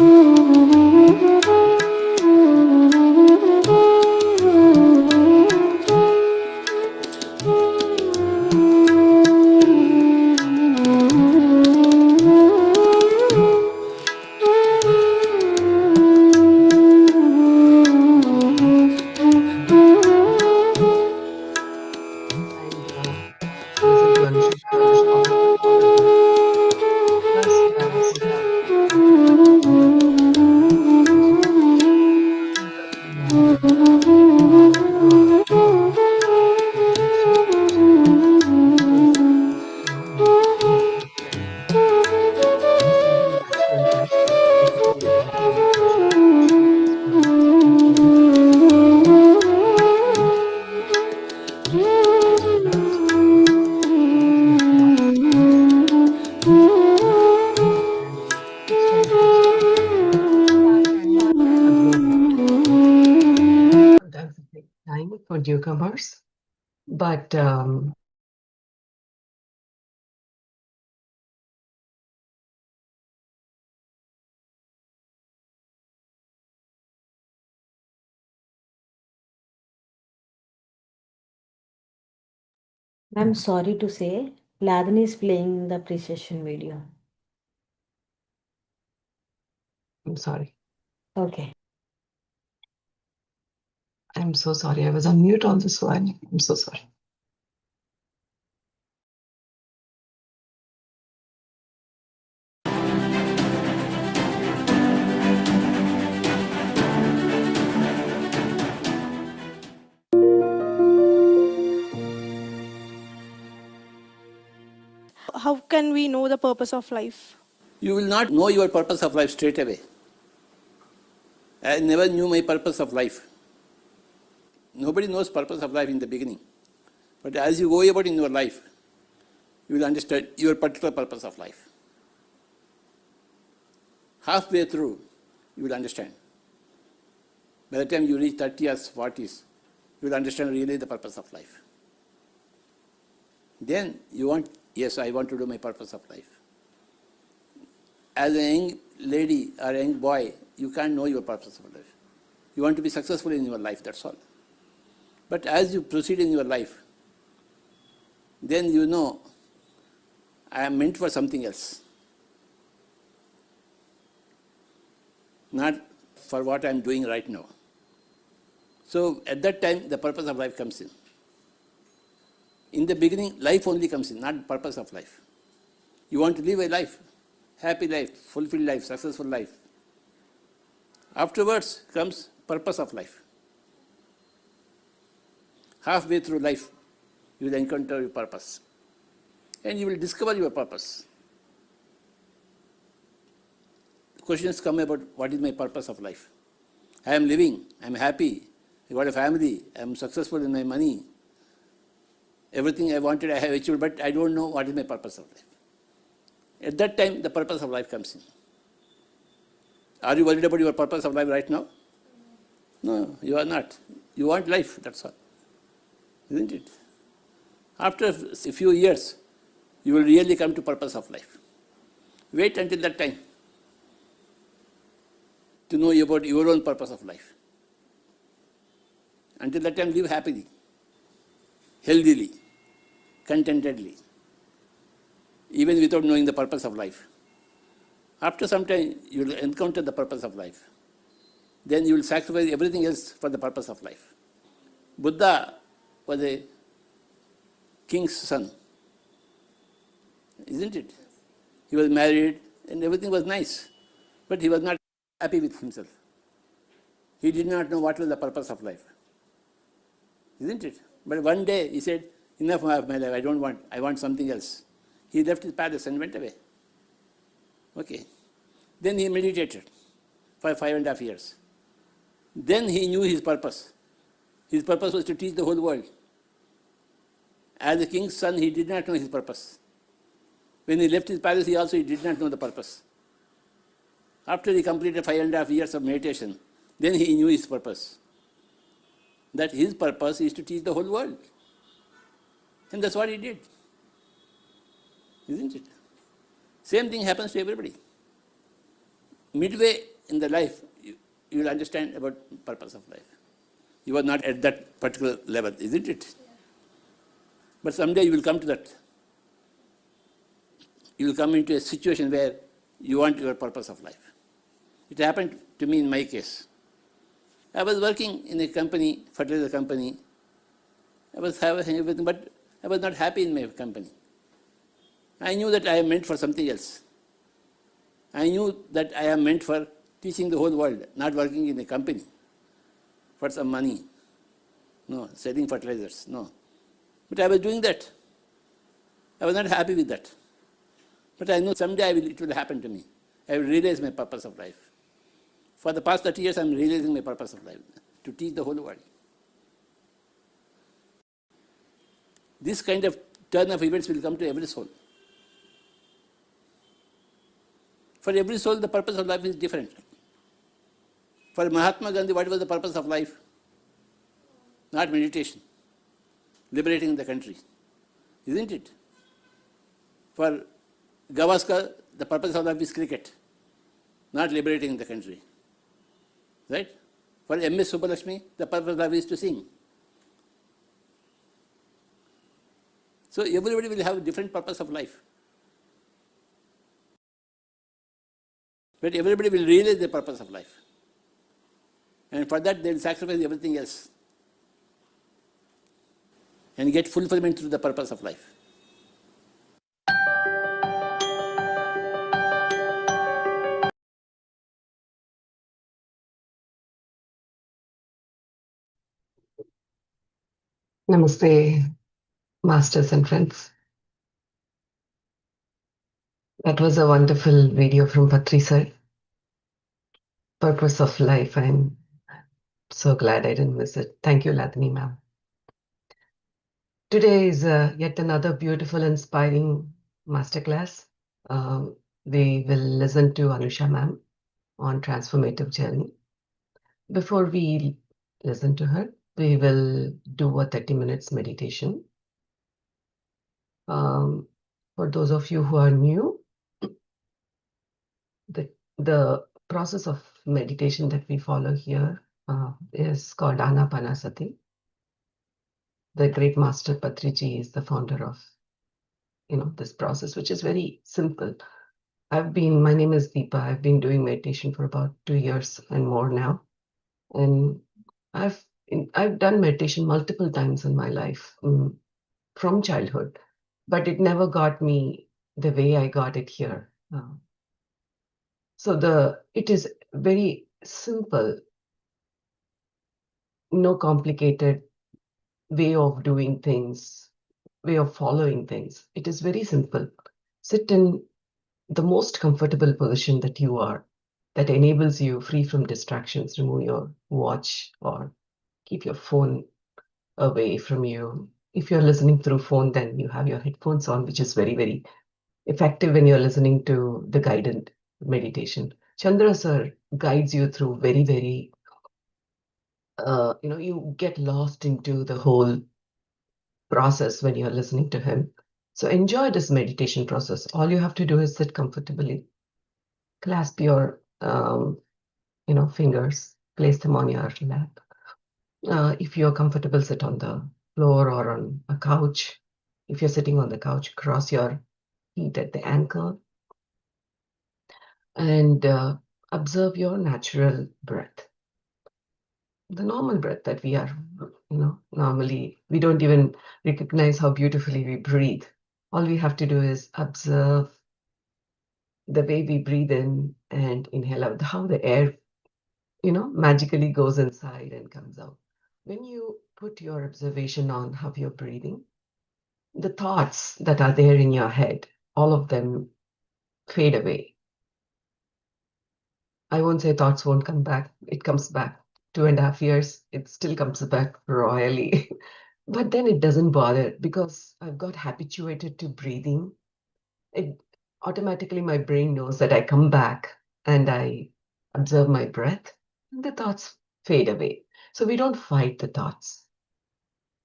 Listen to Anusha, Anusha, all are good. Plus, we have Paladugu also. These are the so because we have to respect these are the natural things that basically should be respected. So that's we have to watch out for this. And each time we take something, we can absorb it. Sometimes it takes time for newcomers, but I'm sorry to say, Ladini is playing the pre-session video. I'm sorry. Okay. I'm so sorry. I was on mute on this one. I'm so sorry. How can we know the purpose of life? You will not know your purpose of life straight away. I never knew my purpose of life. Nobody knows purpose of life in the beginning. But as you go about in your life, you will understand your particular purpose of life. Halfway through, you will understand. By the time you reach 30s, 40s, you will understand really the purpose of life. Then you want, yes, I want to do my purpose of life. As a young lady or a young boy, you can't know your purpose of life. You want to be successful in your life, that's all. But as you proceed in your life, then you know, I am meant for something else. Not for what I am doing right now. So at that time, the purpose of life comes in. In the beginning, life only comes in, not purpose of life. You want to live a life, happy life, fulfilled life, successful life. Afterwards comes purpose of life. Halfway through life, you will encounter your purpose. And you will discover your purpose. Questions come about what is my purpose of life. I am living, I am happy, I got a family, I am successful in my money. Everything I wanted, I have achieved, but I don't know what is my purpose of life. At that time, the purpose of life comes in. Are you worried about your purpose of life right now? No, you are not. You want life, that's all. Isn't it? After a few years, you will really come to purpose of life. Wait until that time to know about your own purpose of life. Until that time, live happily, healthily, contentedly, even without knowing the purpose of life. After some time, you will encounter the purpose of life. Then you will sacrifice everything else for the purpose of life. Buddha was a king's son, isn't it? He was married and everything was nice, but he was not happy with himself. He did not know what was the purpose of life, isn't it? But one day he said, enough of my life, I want something else. He left his palace and went away. Okay. Then he meditated for 5.5 years. Then he knew his purpose. His purpose was to teach the whole world. As a king's son, he did not know his purpose. When he left his palace, he did not know the purpose. After he completed 5.5 years of meditation, then he knew his purpose. That his purpose is to teach the whole world. And that's what he did. Isn't it? Same thing happens to everybody. Midway in the life, you will understand about purpose of life. You are not at that particular level, isn't it? But someday you will come to that. You will come into a situation where you want your purpose of life. It happened to me in my case. I was working in a company, fertilizer company. I was having everything, but I was not happy in my company. I knew that I am meant for something else. I knew that I am meant for teaching the whole world, not working in a company for some money. No, selling fertilizers, no. But I was doing that. I was not happy with that. But I know someday it will happen to me. I will realize my purpose of life. For the past 30 years, I am realizing my purpose of life, to teach the whole world. This kind of turn of events will come to every soul. For every soul, the purpose of life is different. For Mahatma Gandhi, what was the purpose of life? Not meditation, liberating the country, isn't it? For Gavaskar, the purpose of life is cricket, not liberating the country. Right? For M.S. Subbulakshmi, the purpose of life is to sing. So everybody will have a different purpose of life. But everybody will realize the purpose of life. And for that, they will sacrifice everything else and get fulfillment through the purpose of life. Namaste, masters and friends. That was a wonderful video from Patri sir. Purpose of life. I'm so glad I didn't miss it. Thank you, Ladini ma'am. Today is yet another beautiful, inspiring masterclass. We will listen to Anusha ma'am on transformative journey. Before we listen to her, we will do a 30 minutes meditation. For those of you who are new, the process of meditation that we follow here is called Anapanasati. The great master Patriji is the founder of this process, which is very simple. My name is Deepa. I've been doing meditation for about 2 years and more now. And I've done meditation multiple times in my life from childhood, but it never got me the way I got it here. So it is very simple, no complicated way of doing things, way of following things. It is very simple. Sit in the most comfortable position that you are, that enables you free from distractions. Remove your watch or keep your phone away from you. If you're listening through phone, then you have your headphones on, which is very, very effective when you're listening to the guided meditation. Chandra sir guides you through very, very, you get lost into the whole process when you're listening to him. So enjoy this meditation process. All you have to do is sit comfortably, clasp your fingers, place them on your lap. If you're comfortable, sit on the floor or on a couch. If you're sitting on the couch, cross your feet at the ankle and observe your natural breath. The normal breath that we are, normally, we don't even recognize how beautifully we breathe. All we have to do is observe the way we breathe in and inhale out, how the air, magically goes inside and comes out. When you put your observation on how you're breathing, the thoughts that are there in your head, all of them fade away. I won't say thoughts won't come back. It comes back. 2.5 years, it still comes back royally. But then it doesn't bother because I've got habituated to breathing. It automatically, my brain knows that I come back and I observe my breath and the thoughts fade away. So we don't fight the thoughts.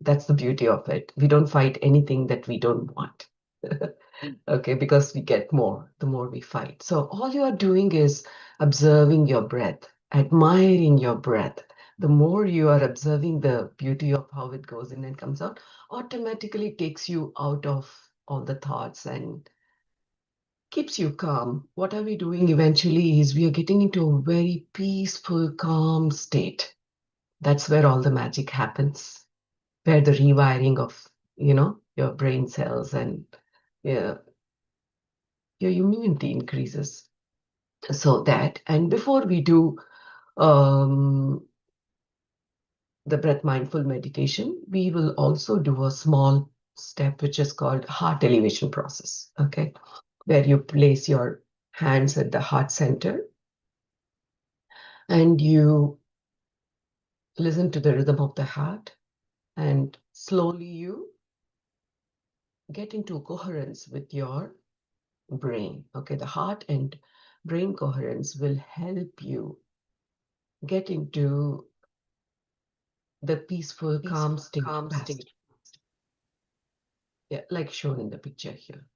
That's the beauty of it. We don't fight anything that we don't want. Okay, because we get more the more we fight. So all you are doing is observing your breath, admiring your breath. The more you are observing the beauty of how it goes in and comes out, automatically takes you out of all the thoughts and keeps you calm. What are we doing eventually is we are getting into a very peaceful, calm state. That's where all the magic happens, where the rewiring of, your brain cells and yeah, your immunity increases. So that, and before we do um, the breath mindful meditation, we will also do a small step which is called heart elevation process. Okay, where you place your hands at the heart center and you listen to the rhythm of the heart, and slowly you get into coherence with your brain. Okay, the heart and brain coherence will help you get into the peaceful, calm state faster. Yeah, like shown in the picture here.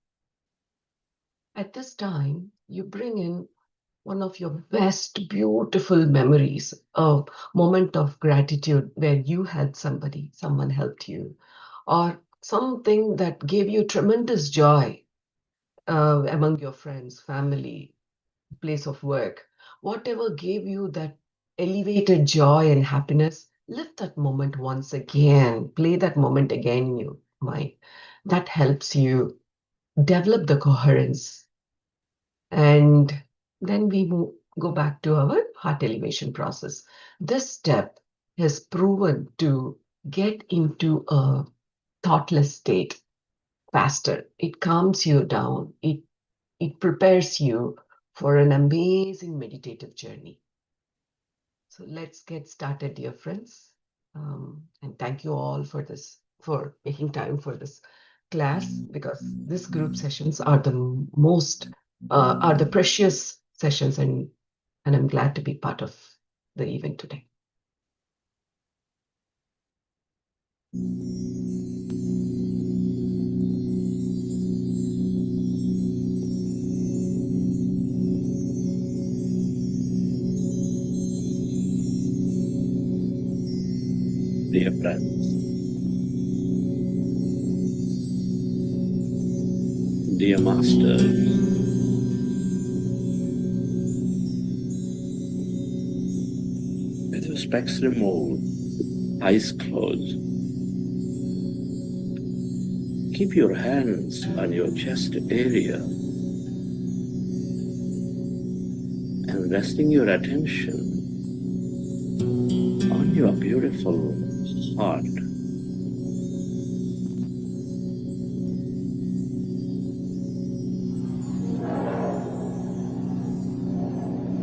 At this time, you bring in one of your best, beautiful memories, a moment of gratitude where you helped somebody, someone helped you, or something that gave you tremendous joy among your friends, family, place of work. Whatever gave you that elevated joy and happiness, live that moment once again, play that moment again in your mind. That helps you develop the coherence. And then we go back to our heart elevation process. This step has proven to get into a thoughtless state faster. It calms you down. It prepares you for an amazing meditative journey. So let's get started, dear friends. And thank you all for making time for this class, because these group sessions are the precious sessions, and I'm glad to be part of the event today. Dear friends, dear masters, with your specs removed, eyes closed, keep your hands on your chest area and resting your attention on your beautiful heart.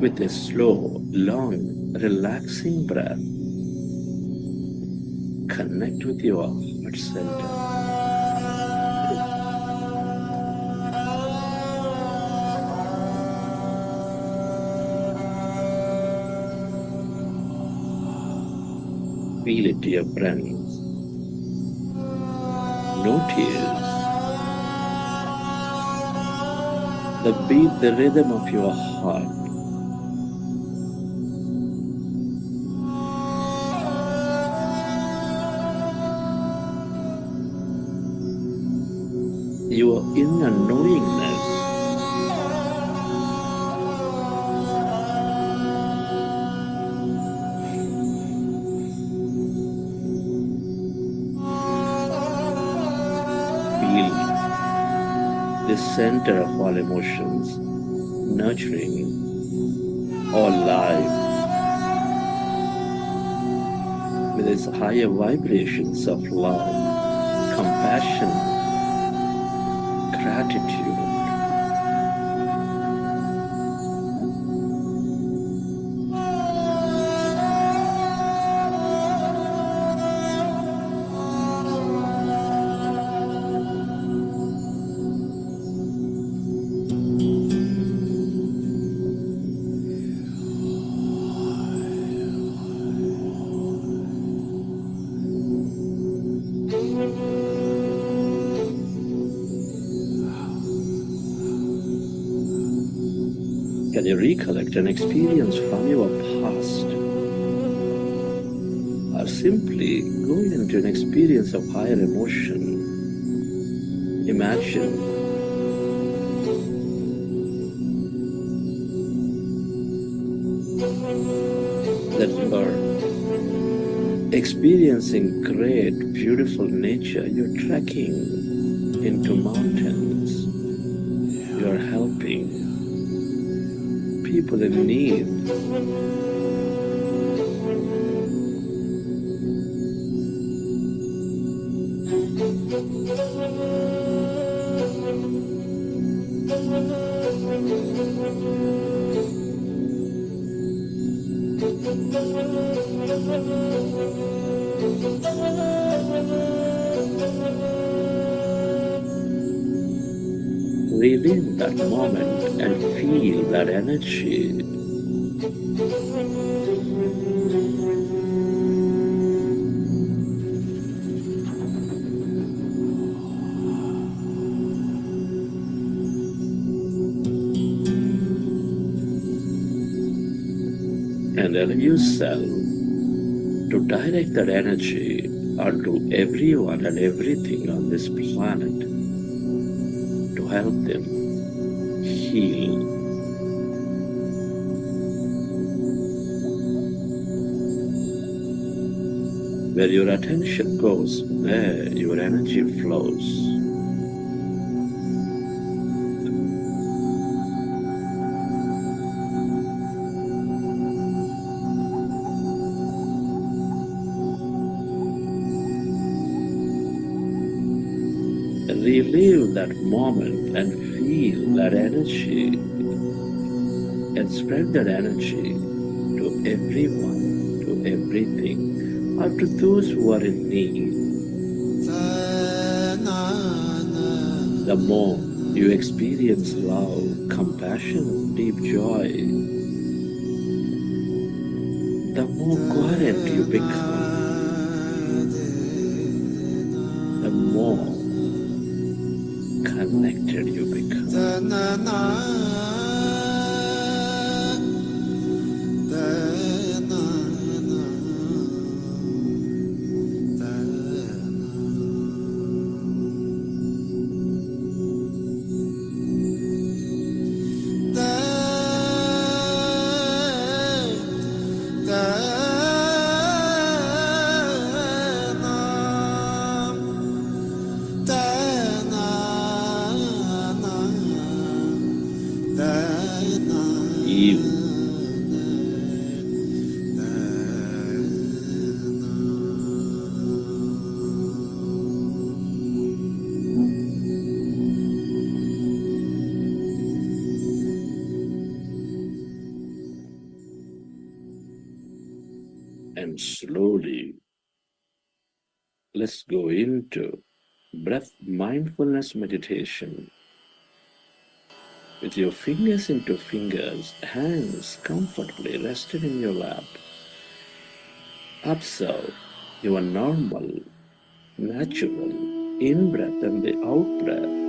With a slow, long, relaxing breath, connect with your heart center. Feel it, dear friends. Notice the beat, the rhythm of your heart. Your inner knowingness. Feel the center of all emotions, nurturing all life with its higher vibrations of love, compassion, gratitude. When you recollect an experience from your past, or simply go into an experience of higher emotion, imagine that you are experiencing great, beautiful nature. You're trekking into mountains. You're helping people in need. Relive that moment and feel that energy. And allow yourself to direct that energy onto everyone and everything on this planet to help them heal. Where your attention goes, there your energy flows. Relive that moment and feel that energy and spread that energy to everyone, to everything, or to those who are in need. The more you experience love, compassion, deep joy, the more coherent you become, the more connected you become. You. And slowly, let's go into breath mindfulness meditation. With your fingers into fingers, hands comfortably rested in your lap. Observe your normal, natural in-breath and the out-breath.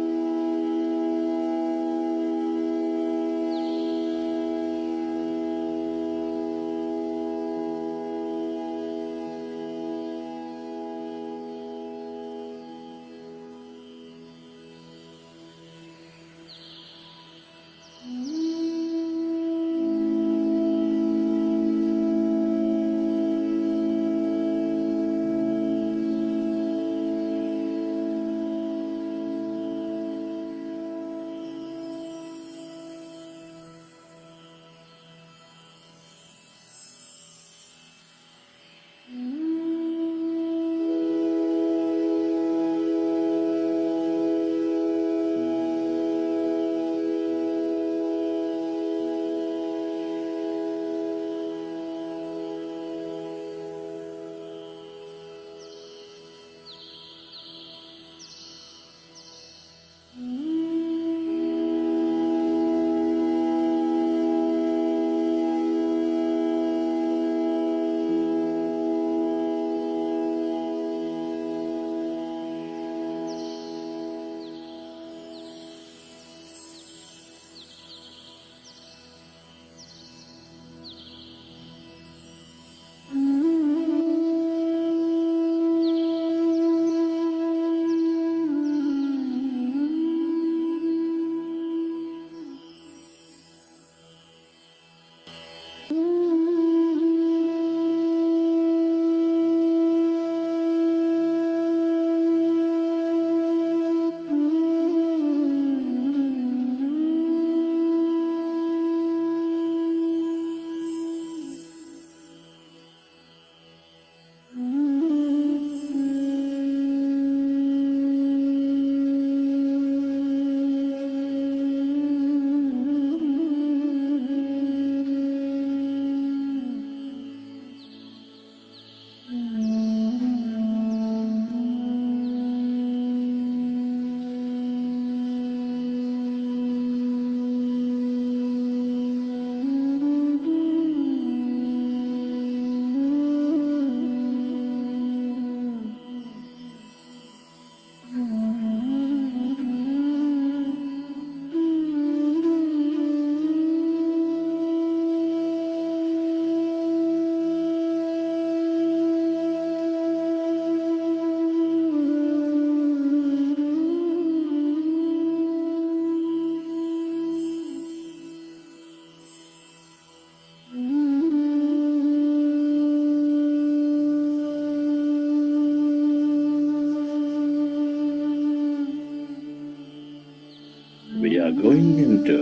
are going into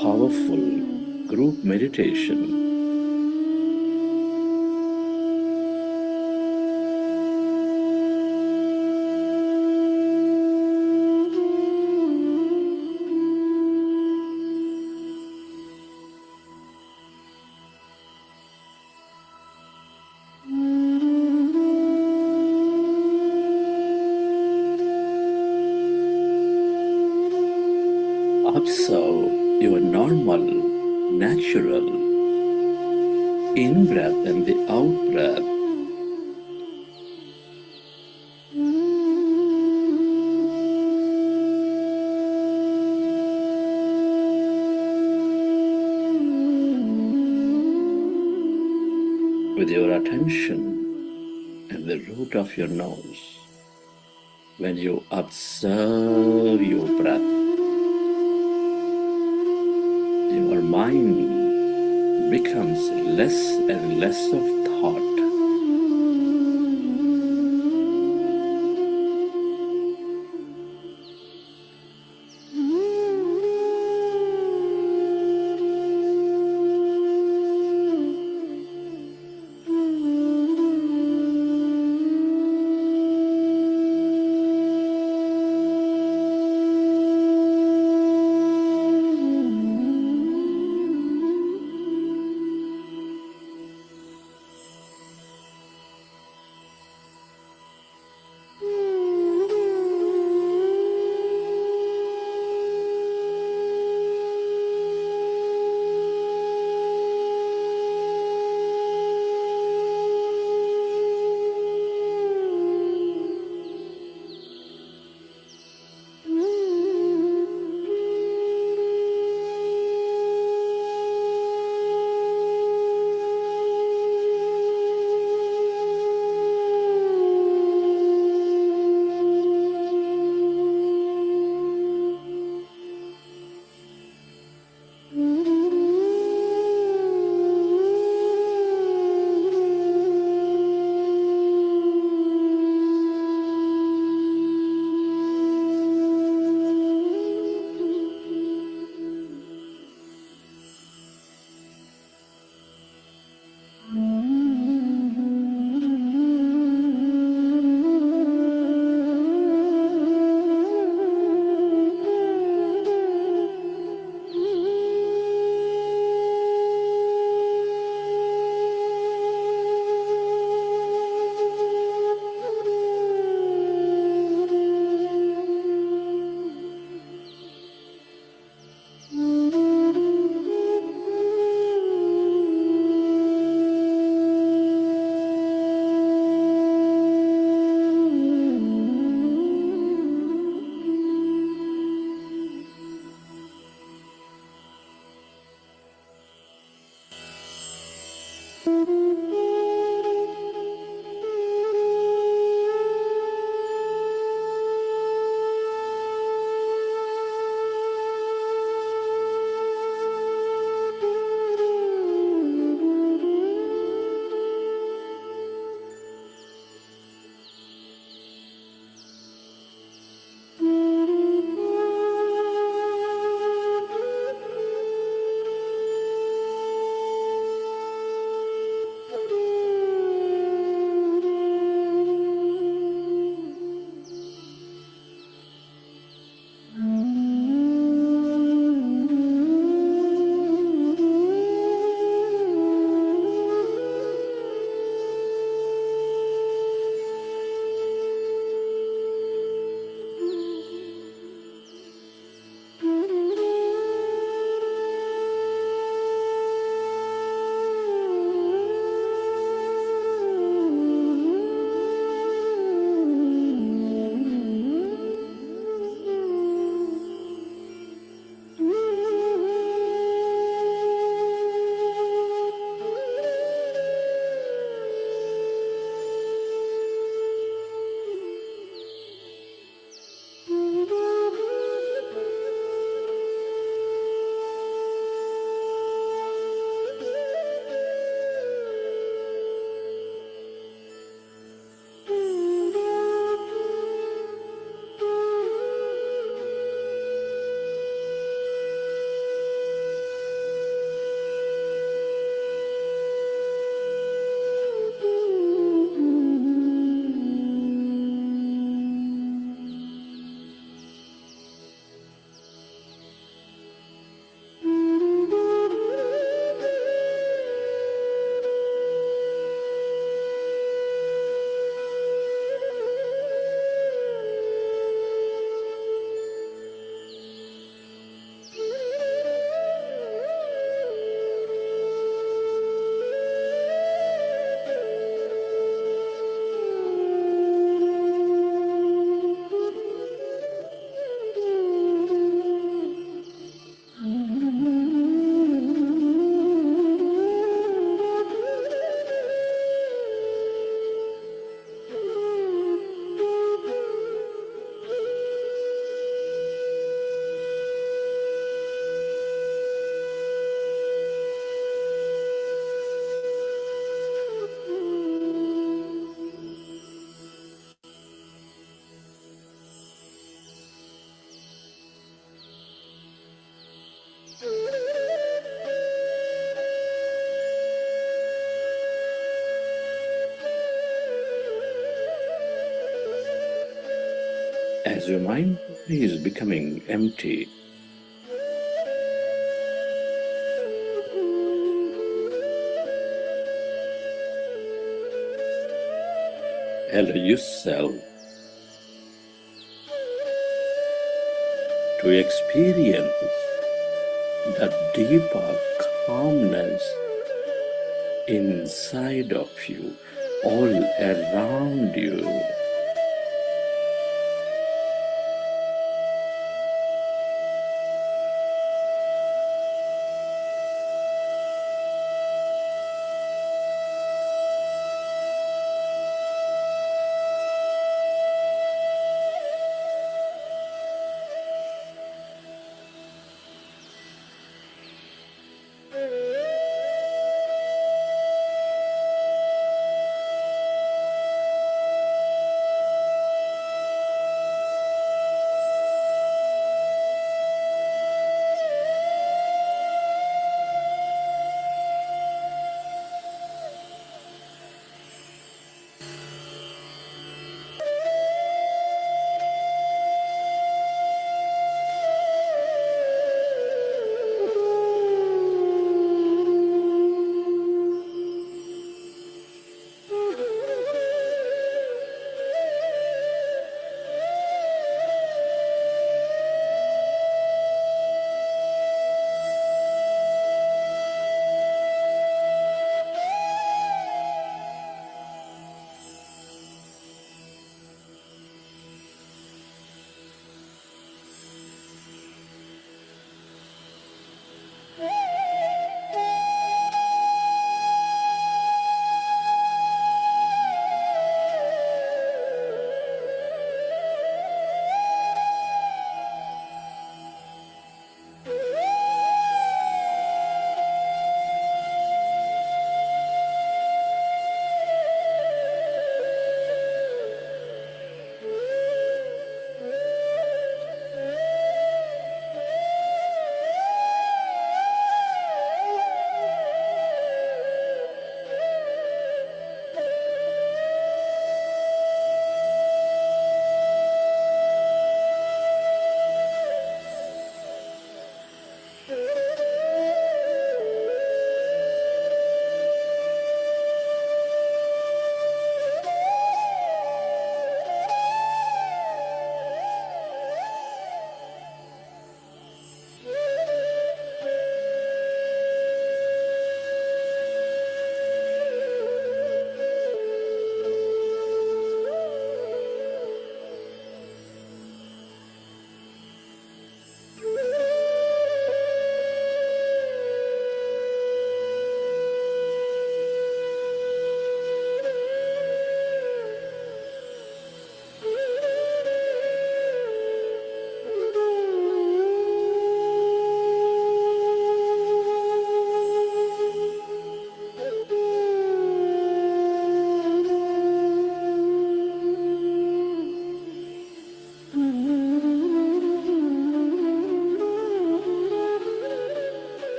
powerful group meditation. Observe your normal, natural in-breath and the out-breath. With your attention at the root of your nose. When you observe your breath, your mind becomes less and less of thought. as your mind is becoming empty, allow yourself to experience that deeper calmness inside of you, all around you.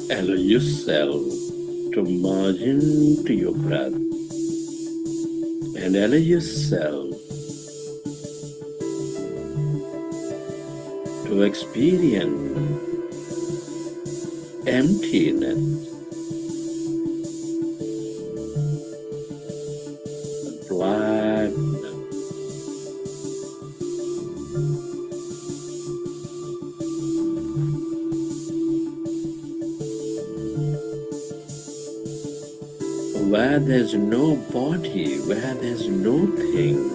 Allow yourself to merge into your breath and allow yourself to experience emptiness, blackness. Where there's no body, where there's no thing.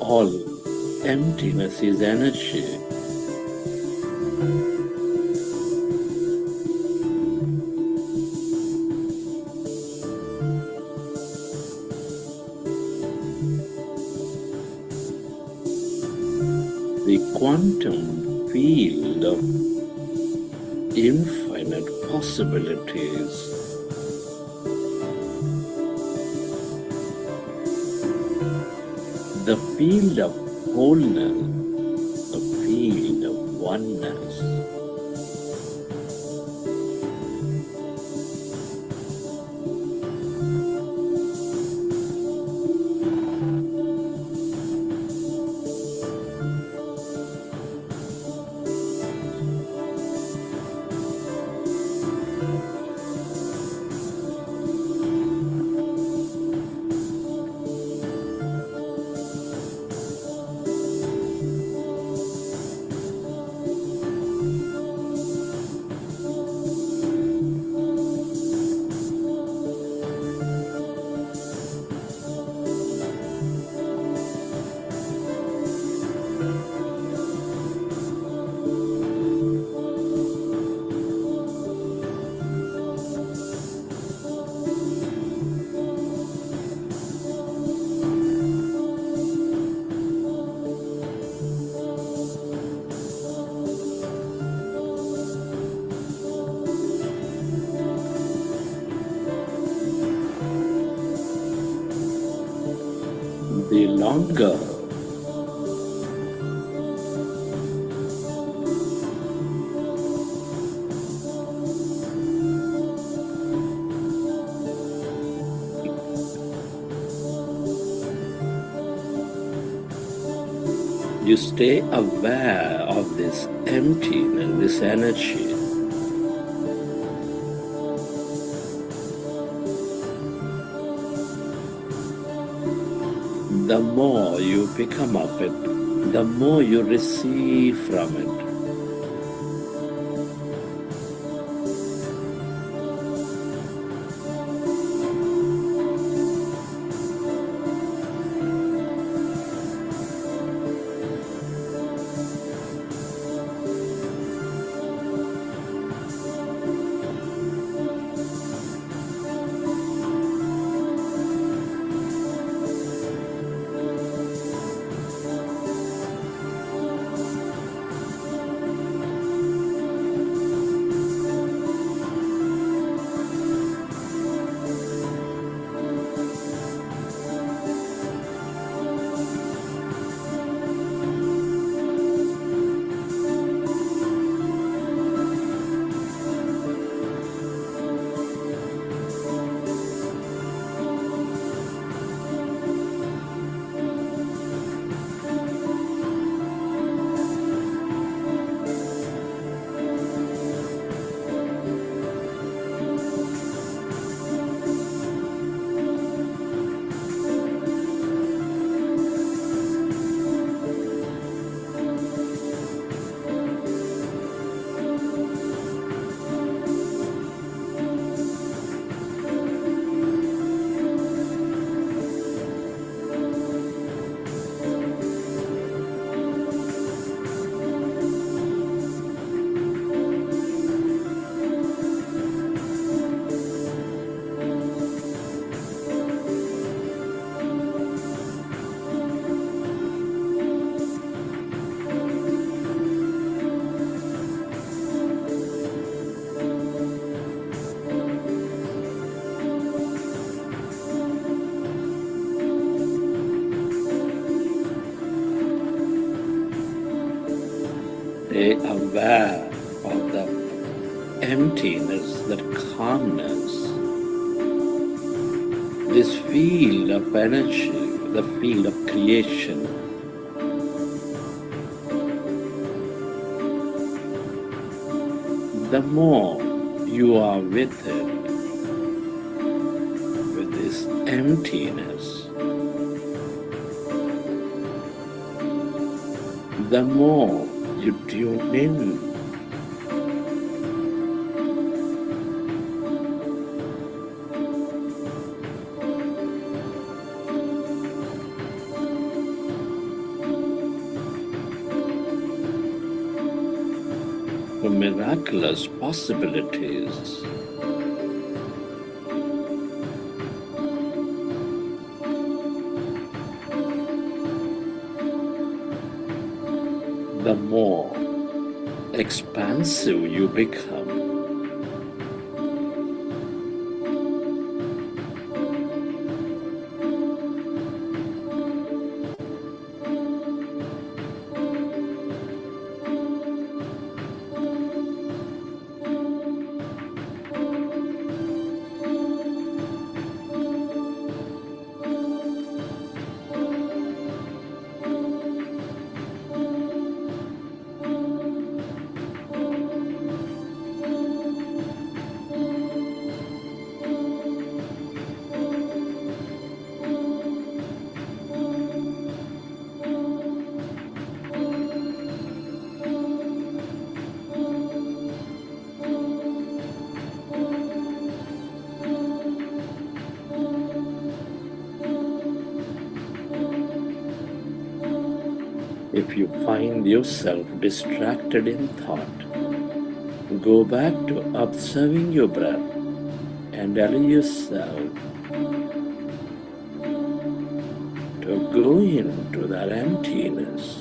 All emptiness is energy. The quantum field of infinite possibilities. The field of wholeness, the field of oneness. The longer you stay aware of this emptiness, this energy, the more you become of it, the more you receive from it. aware of the emptiness, that calmness, this field of energy, the field of creation. The more you are with it, with this emptiness, the more you tune in. The miraculous possibilities. The more expansive you become. If you find yourself distracted in thought, go back to observing your breath and allow yourself to go into that emptiness.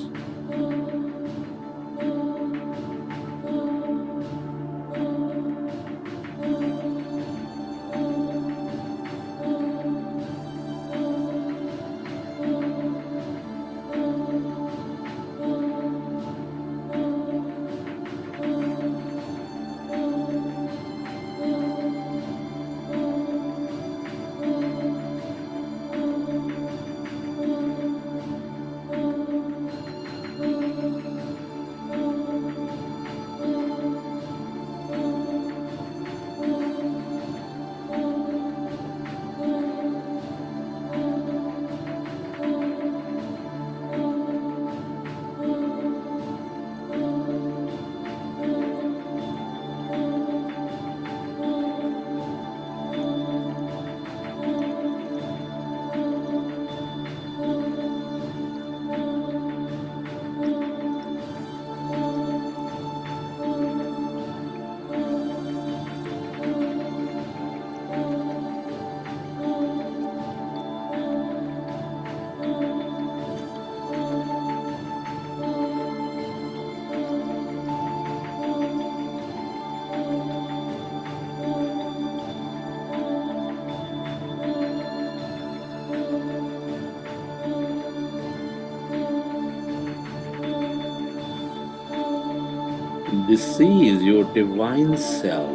This is your divine self,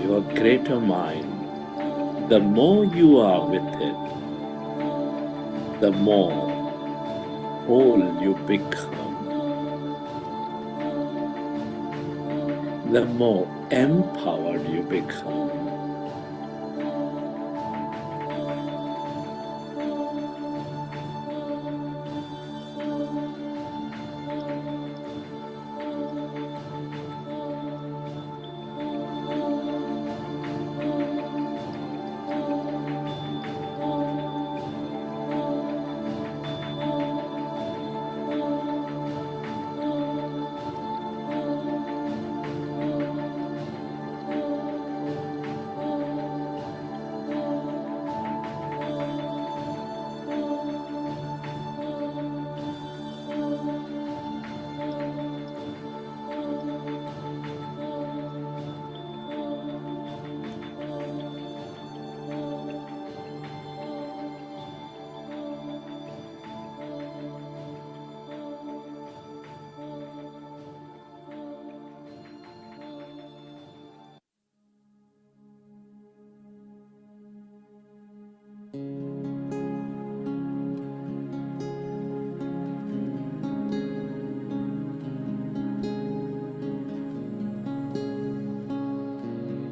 your greater mind. The more you are with it, the more whole you become, the more empowered you become.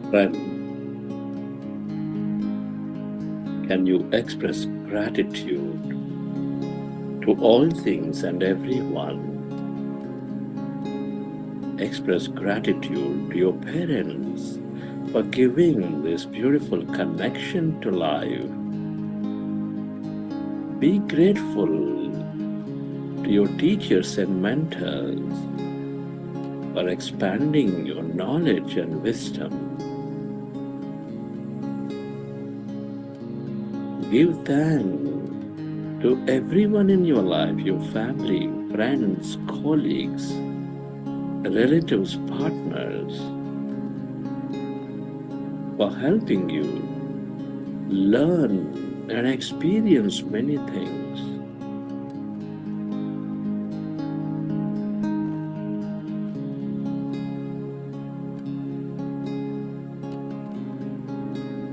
Friend, can you express gratitude to all things and everyone? Express gratitude to your parents for giving this beautiful connection to life. Be grateful to your teachers and mentors for expanding your knowledge and wisdom. Give thanks to everyone in your life, your family, friends, colleagues, relatives, partners, for helping you learn and experience many things.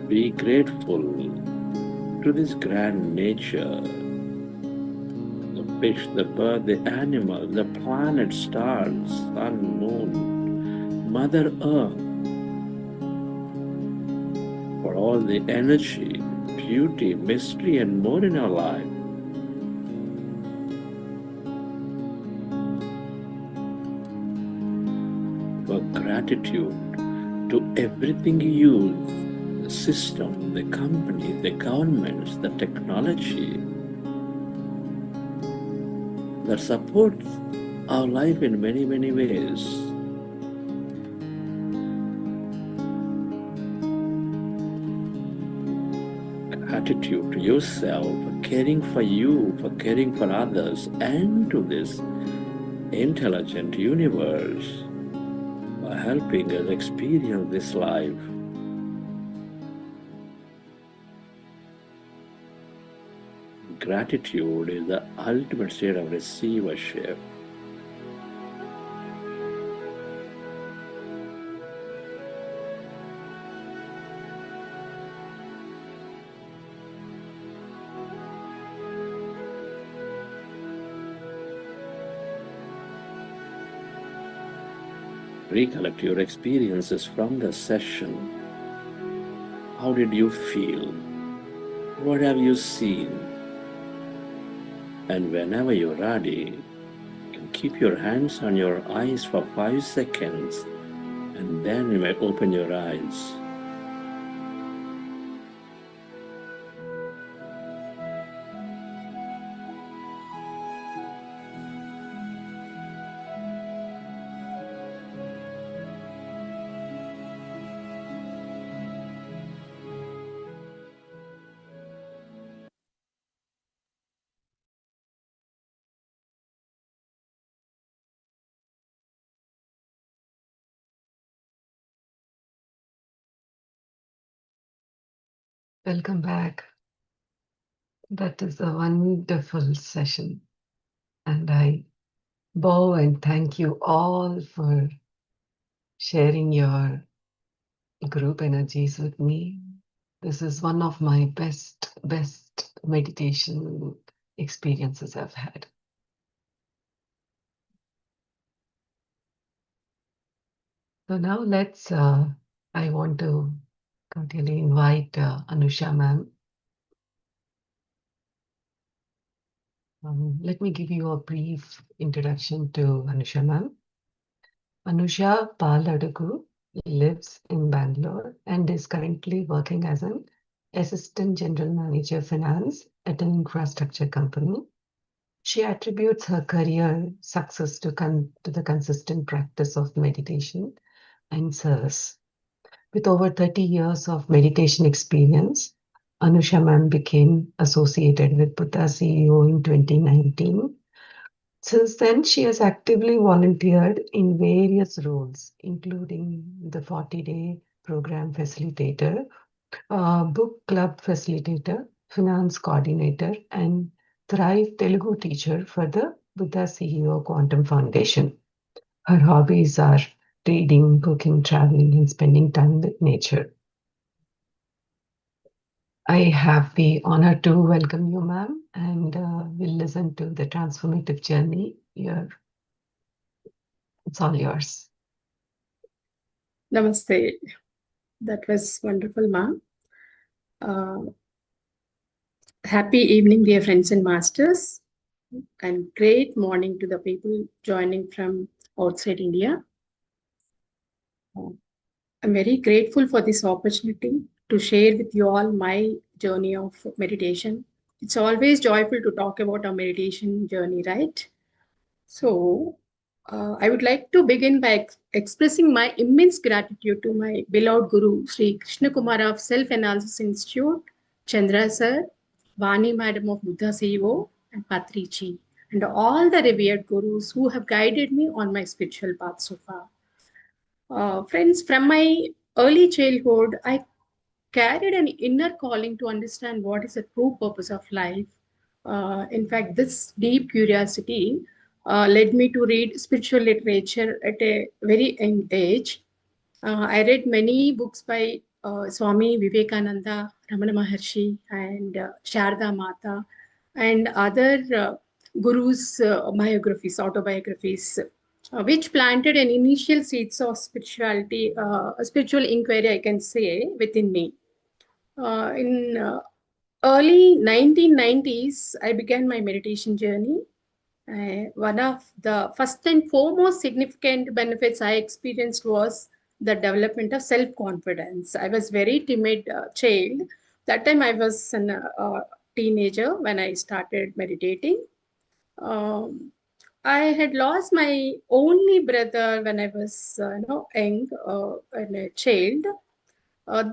Be grateful to this grand nature, the fish, the bird, the animal, the planet, stars, sun, moon, Mother Earth, for all the energy, beauty, mystery, and more in our life. For gratitude to everything you use, the system, the company, the governments, the technology that supports our life in many, many ways. Gratitude to yourself for caring for you, for caring for others, and to this intelligent universe for helping us experience this life. Gratitude is the ultimate state of receivership. Recollect your experiences from the session. How did you feel? What have you seen? And whenever you're ready, you can keep your hands on your eyes for 5 seconds, and then you may open your eyes. Welcome back. That is a wonderful session. And I bow and thank you all for sharing your group energies with me. This is one of my best meditation experiences I've had. So now I want to continually invite Anusha ma'am. Let me give you a brief introduction to Anusha ma'am. Anusha Paladugu lives in Bangalore and is currently working as an Assistant General Manager Finance at an infrastructure company. She attributes her career success to the consistent practice of meditation and service. With over 30 years of meditation experience, Anusha ma'am became associated with Buddha CEO in 2019. Since then, she has actively volunteered in various roles, including the 40-day program facilitator, book club facilitator, finance coordinator, and Thrive Telugu teacher for the Buddha CEO Quantum Foundation. Her hobbies are reading, cooking, traveling, and spending time with nature. I have the honor to welcome you, ma'am, and we'll listen to the transformative journey. It's all yours. Namaste. That was wonderful, ma'am. Happy evening, dear friends and masters, and great morning to the people joining from outside India. I'm very grateful for this opportunity to share with you all my journey of meditation. It's always joyful to talk about our meditation journey, right? So, I would like to begin by expressing my immense gratitude to my beloved Guru, Sri Krishna Kumar of Self Analysis Institute, Chandra Sir, Vani Madam of Buddha CEO, and Patrici, and all the revered gurus who have guided me on my spiritual path so far. Friends, from my early childhood, I carried an inner calling to understand what is the true purpose of life. In fact, this deep curiosity led me to read spiritual literature at a very young age. I read many books by Swami Vivekananda, Ramana Maharshi, and Sharda Mata, and other gurus' biographies, autobiographies, which planted an initial seeds of spirituality, a spiritual inquiry, I can say, within me. In early 1990s, I began my meditation journey. One of the first and foremost significant benefits I experienced was the development of self-confidence. I was very timid child. That time I was a teenager when I started meditating. Um, I had lost my only brother when I was, young and a child.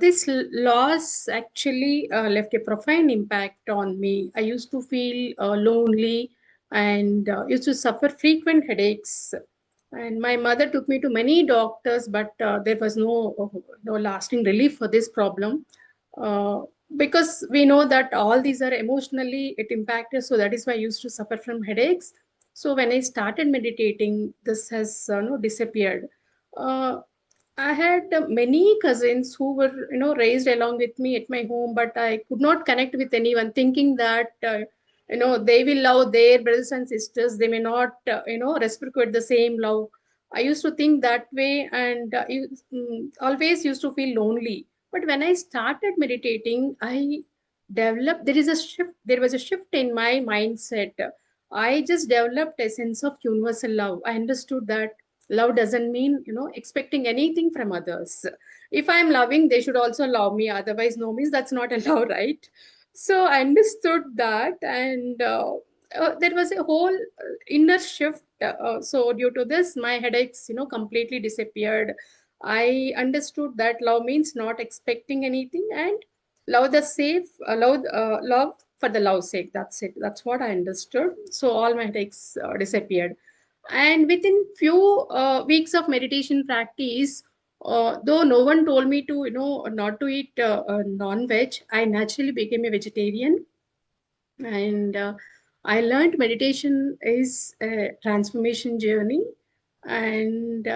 This loss actually left a profound impact on me. I used to feel lonely and used to suffer frequent headaches. And my mother took me to many doctors, but there was no lasting relief for this problem. Uh, because we know that all these are emotionally it impacted, so that is why I used to suffer from headaches. So when I started meditating, this has disappeared. Uh, I had many cousins who were, raised along with me at my home, but I could not connect with anyone, thinking that, they will love their brothers and sisters. They may not, reciprocate the same love. I used to think that way, and always used to feel lonely. But when I started meditating, I developed. There is a shift. There was a shift in my mindset. I just developed a sense of universal love. I understood that love doesn't mean expecting anything from others. If I'm loving, they should also love me, otherwise no means that's not a love, right? So I understood that, and there was a whole inner shift. So due to this, my headaches completely disappeared. I understood that love means not expecting anything, and love for the love's sake. That's it. That's what I understood. So all my headaches disappeared, and within few weeks of meditation practice, though no one told me to not to eat non-veg, I naturally became a vegetarian. And I learned meditation is a transformation journey, and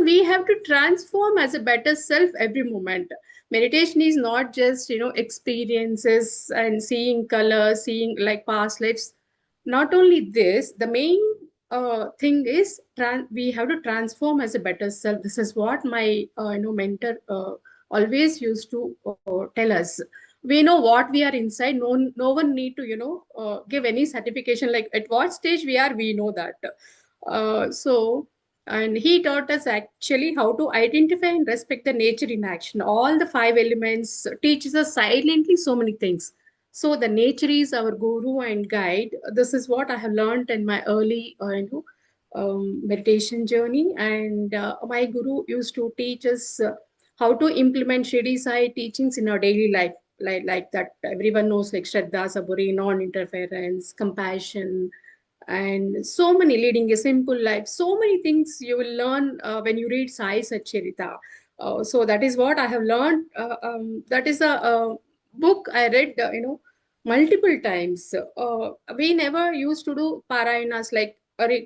we have to transform as a better self every moment. Meditation is not just experiences and seeing colors, seeing like past lives. Not only this, the main thing is we have to transform as a better self. This is what my mentor always used to tell us. We know what we are inside. No one need to give any certification like at what stage we are. We know that. So, and he taught us actually how to identify and respect the nature in action. All the five elements teaches us silently so many things. So the nature is our guru and guide. This is what I have learned in my early meditation journey. And my guru used to teach us how to implement Shirdi Sai teachings in our daily life, like that everyone knows, like Shraddha, Saburi, non-interference, compassion, and so many, leading a simple life. So many things you will learn when you read Sai Satcharita. So that is what I have learned. That is a book I read, multiple times. We never used to do parayanas like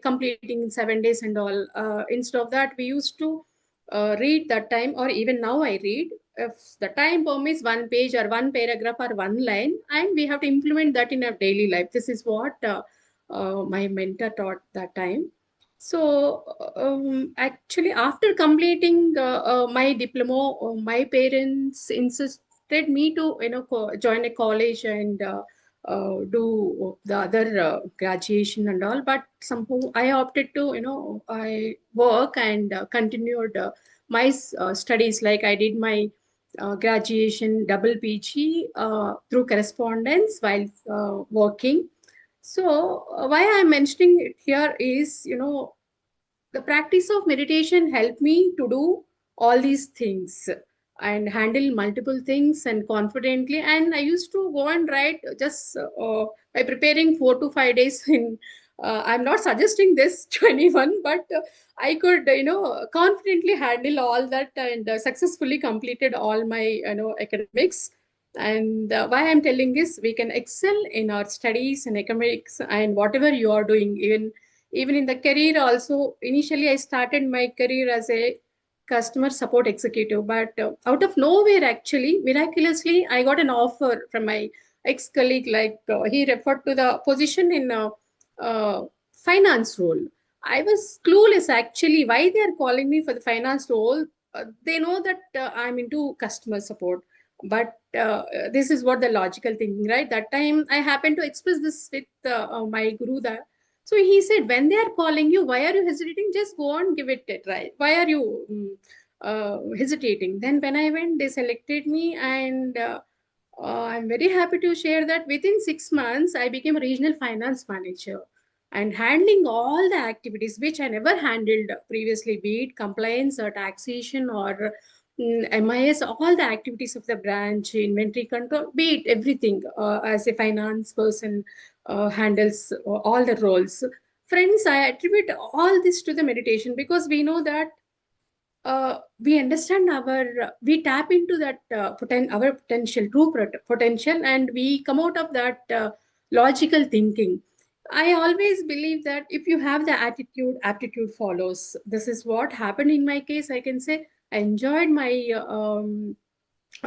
completing in 7 days and all. Instead of that, we used to read that time, or even now I read. If the time permits, one page or one paragraph or one line, and we have to implement that in our daily life. This is what my mentor taught that time. So actually, after completing my diploma, my parents insisted me to join a college and do the other graduation and all. But somehow I opted to I work and continued my studies. Like I did my graduation double PG through correspondence while working. So why I'm mentioning it here is, the practice of meditation helped me to do all these things and handle multiple things and confidently. And I used to go and write just by preparing 4 to 5 days in. I'm not suggesting this to anyone, but I could, confidently handle all that and successfully completed all my, academics. And why I'm telling is we can excel in our studies and academics and whatever you are doing, even in the career also. Initially I started my career as a customer support executive, but out of nowhere, actually miraculously, I got an offer from my ex colleague. Like he referred to the position in uh, finance role. I was clueless actually why they are calling me for the finance role. They know that I'm into customer support, but this is what the logical thinking, right? That time I happened to express this with my guru, that so he said, when they are calling you, why are you hesitating? Just go on, give it a try. Why are you hesitating? Then when I went, they selected me, and I'm very happy to share that within 6 months, I became a regional finance manager and handling all the activities which I never handled previously, be it compliance or taxation or MIS, all the activities of the branch, inventory control, be it everything. As a finance person, handles all the roles. Friends, I attribute all this to the meditation, because we know that we understand we tap into that our potential, true potential, and we come out of that logical thinking. I always believe that if you have the attitude, aptitude follows. This is what happened in my case. I can say I enjoyed my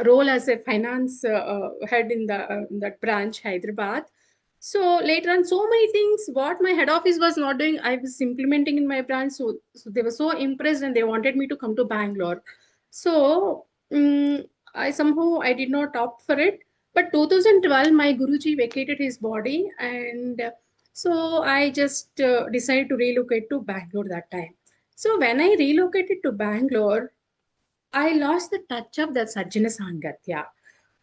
role as a finance head in that branch, Hyderabad. So later on, so many things what my head office was not doing, I was implementing in my branch. So they were so impressed and they wanted me to come to Bangalore. So I somehow I did not opt for it. But 2012, my Guruji vacated his body, and so I just decided to relocate to Bangalore that time. So when I relocated to Bangalore, I lost the touch of that Sajjana Sangatya.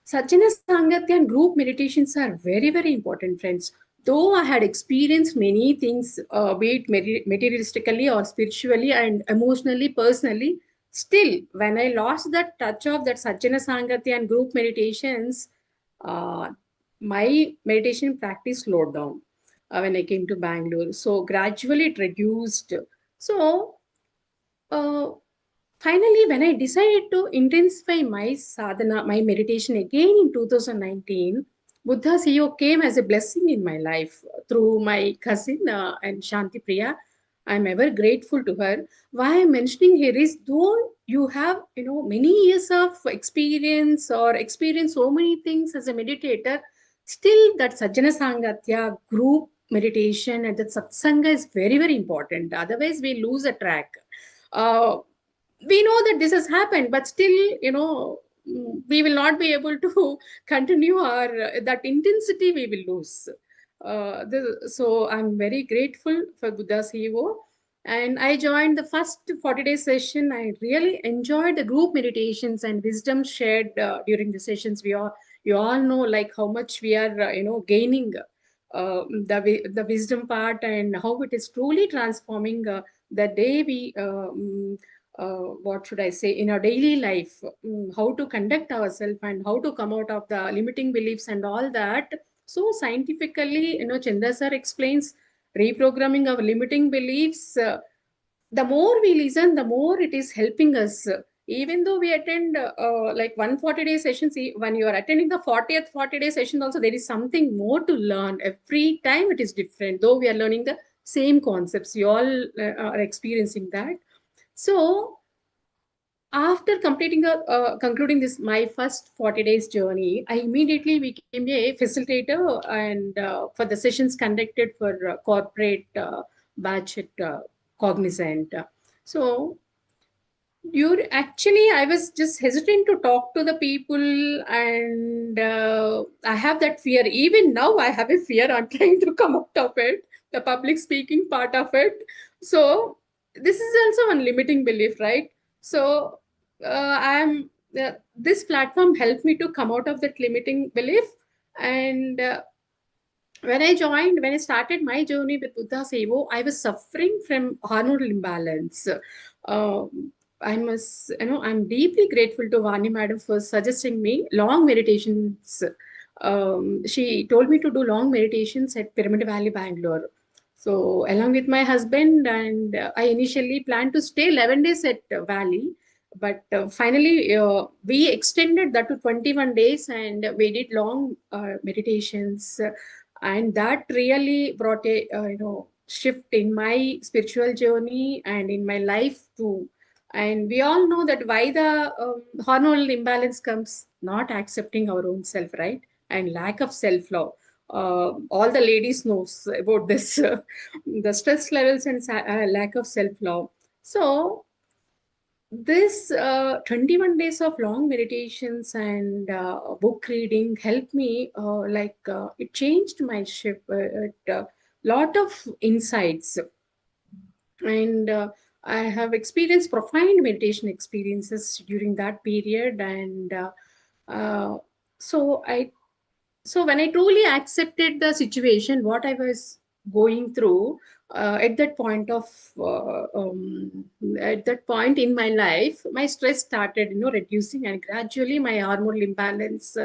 Sajjana Sangatya and group meditations are very, very important, friends. Though I had experienced many things, be it materialistically or spiritually and emotionally, personally, still, when I lost that touch of that Sajjana Sangatya and group meditations, uh, my meditation practice slowed down when I came to Bangalore. So gradually it reduced. So uh, finally, when I decided to intensify my sadhana, my meditation again in 2019, Buddha's CEO came as a blessing in my life through my cousin and Shanti Priya. I'm ever grateful to her. Why I'm mentioning here is, though you have many years of experience or experience so many things as a meditator, still that Sajjana Sangatya group meditation and that satsanga is very, very important. Otherwise, we lose a track. Uh, we know that this has happened, but still, we will not be able to continue our that intensity we will lose. So I'm very grateful for Buddha CEO, and I joined the first 40-day session. I really enjoyed the group meditations and wisdom shared during the sessions. You all know like how much we are gaining the wisdom part, and how it is truly transforming the day we what should I say, in our daily life, how to conduct ourselves and how to come out of the limiting beliefs and all that. So scientifically, Chandra sir explains reprogramming our limiting beliefs. The more we listen, the more it is helping us. Even though we attend like 140-day sessions, when you are attending the 40th 40-day session, also there is something more to learn. Every time it is different, though we are learning the same concepts. You all are experiencing that. So after completing the concluding this my first 40 days journey, I immediately became a facilitator and for the sessions conducted for corporate batch at cognizant. So I was just hesitant to talk to the people, and I have that fear. Even now, I have a fear. I'm trying to come out of it, the public speaking part of it. So this is also one limiting belief, right? So I'm this platform helped me to come out of that limiting belief, and when I started my journey with Buddha Sevo, I was suffering from hormonal imbalance. I must, I'm deeply grateful to Vani Madam for suggesting me long meditations. She told me to do long meditations at Pyramid Valley, Bangalore. So, along with my husband, and I initially planned to stay 11 days at Valley, but finally we extended that to 21 days, and we did long meditations, and that really brought a shift in my spiritual journey and in my life too. And we all know that why the hormonal imbalance comes, not accepting our own self, right? And lack of self love. All the ladies knows about this, the stress levels and lack of self love. So this 21 days of long meditations and book reading helped me, it changed my shift, lot of insights. And I have experienced profound meditation experiences during that period. And uh, so I so when I truly accepted the situation, what I was going through, at that point of at that point in my life, my stress started reducing, and gradually my hormonal imbalance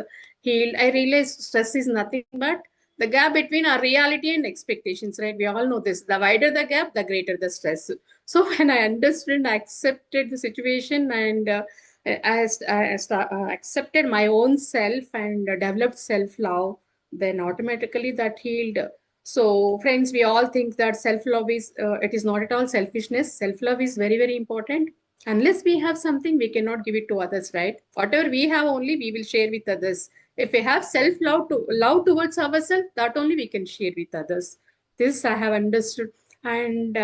healed. I realized stress is nothing but the gap between our reality and expectations, right? We all know this: the wider the gap, the greater the stress. So when I understood and accepted the situation, and accepted my own self and developed self love, then automatically that healed. So, friends, we all think that self love is, it is not at all selfishness. Self love is very, very important. Unless we have something, we cannot give it to others, right? Whatever we have, only we will share with others. If we have self love to love towards ourselves, that only we can share with others. This I have understood. And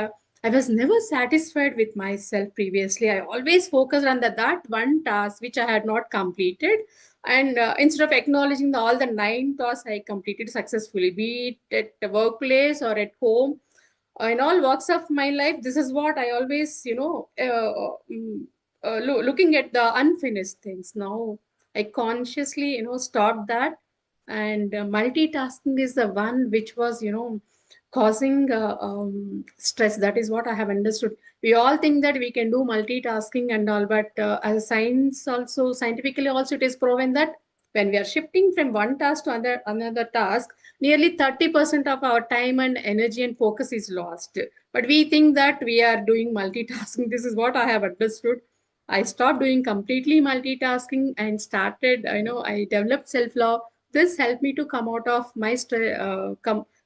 I was never satisfied with myself previously. I always focused on that one task which I had not completed. And instead of acknowledging all the 9 tasks I completed successfully, be it at the workplace or at home, in all walks of my life, this is what I always, looking at the unfinished things. Now I consciously, stopped that. And multitasking is the one which was, causing stress. That is what I have understood. We all think that we can do multitasking and all, but as science also, scientifically also, it is proven that when we are shifting from one task to another task, nearly 30% of our time and energy and focus is lost. But we think that we are doing multitasking. This is what I have understood. I stopped doing completely multitasking and started, I developed self love. This helped me to come out of my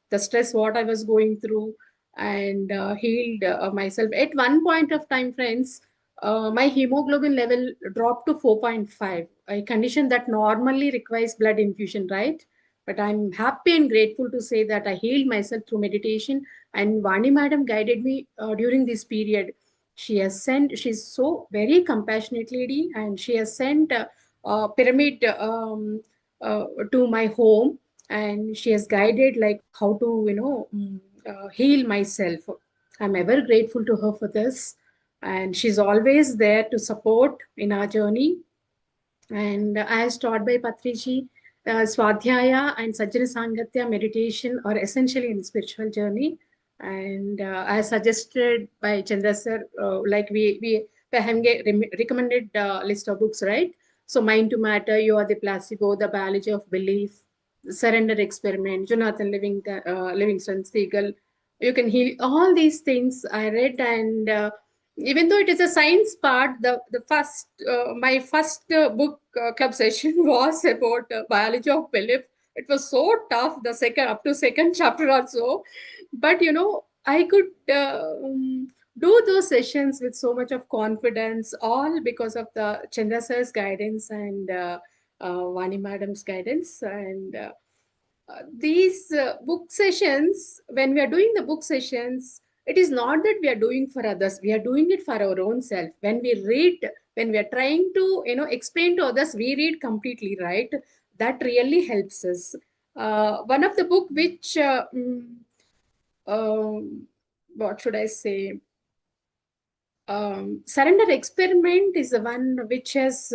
the stress what I was going through, and healed myself. At one point of time, friends, my hemoglobin level dropped to 4.5, a condition that normally requires blood infusion, right? But I'm happy and grateful to say that I healed myself through meditation, and Vani Madam guided me during this period. She's so very compassionate lady, and she has sent pyramid to my home, and she has guided like how to, heal myself. I'm ever grateful to her for this. And she's always there to support in our journey. And as taught by Patriji, Swadhyaya and Sajjana Sangatya meditation are essentially in spiritual journey. And as suggested by Chandra sir, like we have recommended list of books, right? So Mind to Matter, You Are the Placebo, The Biology of Belief, Surrender Experiment, Jonathan Livingston Seagull. You can heal all these things I read. And even though it is a science part, the first my first book club session was about biology of belief. It was so tough, the second up to second chapter or so, but I could do those sessions with so much of confidence, all because of the Chandra sir's guidance and Vani madam's guidance. And these book sessions, when we are doing the book sessions, it is not that we are doing for others, we are doing it for our own self. When we read, when we are trying to explain to others, we read completely, right? That really helps us. One of the book which what should I say, surrender experiment is the one which has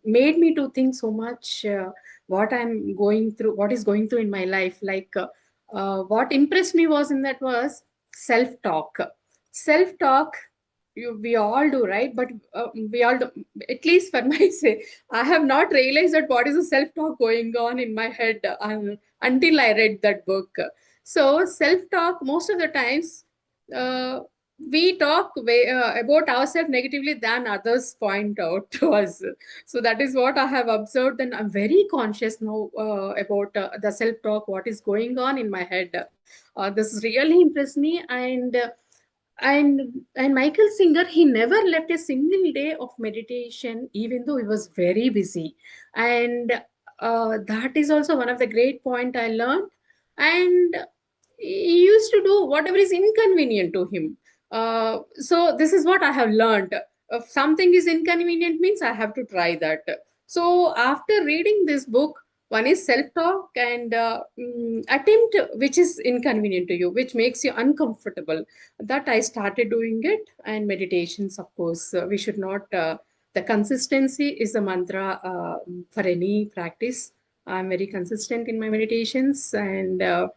made me to think so much what I'm going through, what is going through in my life. Like what impressed me was in that was self-talk. Self-talk, we all do, right? But we all do, at least for my say, I have not realized that what is the self-talk going on in my head until I read that book. So self-talk, most of the times, uh, we talk about ourselves negatively than others point out to us. So that is what I have observed, and I'm very conscious now about the self-talk, what is going on in my head. This really impressed me. And Michael Singer, he never left a single day of meditation, even though he was very busy. And that is also one of the great point I learned. And he used to do whatever is inconvenient to him. So this is what I have learned. If something is inconvenient means I have to try that. So after reading this book, one is self-talk and attempt which is inconvenient to you, which makes you uncomfortable. That I started doing it. And meditations, of course, we should not. The consistency is the mantra for any practice. I'm very consistent in my meditations, and uh,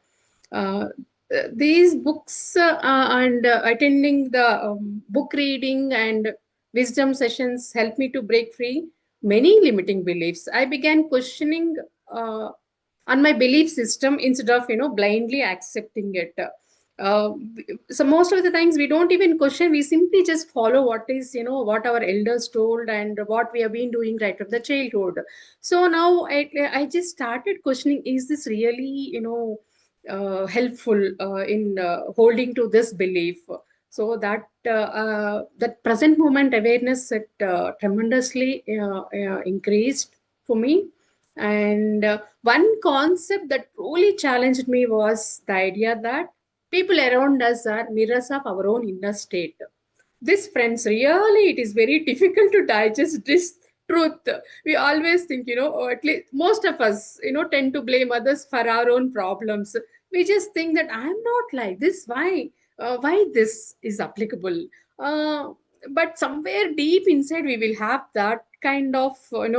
these books and attending the book reading and wisdom sessions help me to break free many limiting beliefs. I began questioning uh, on my belief system instead of blindly accepting it. uh, so most of the times we don't even question, we simply just follow what is what our elders told and what we have been doing right from the childhood. So now I just started questioning, is this really helpful in holding to this belief? So that present moment awareness, it tremendously increased for me. And one concept that truly challenged me was the idea that people around us are mirrors of our own inner state. This, friends, really it is very difficult to digest this truth. We always think, or at least most of us, tend to blame others for our own problems. We just think that I'm not like this. Why this is applicable? Uh, but somewhere deep inside, we will have that kind of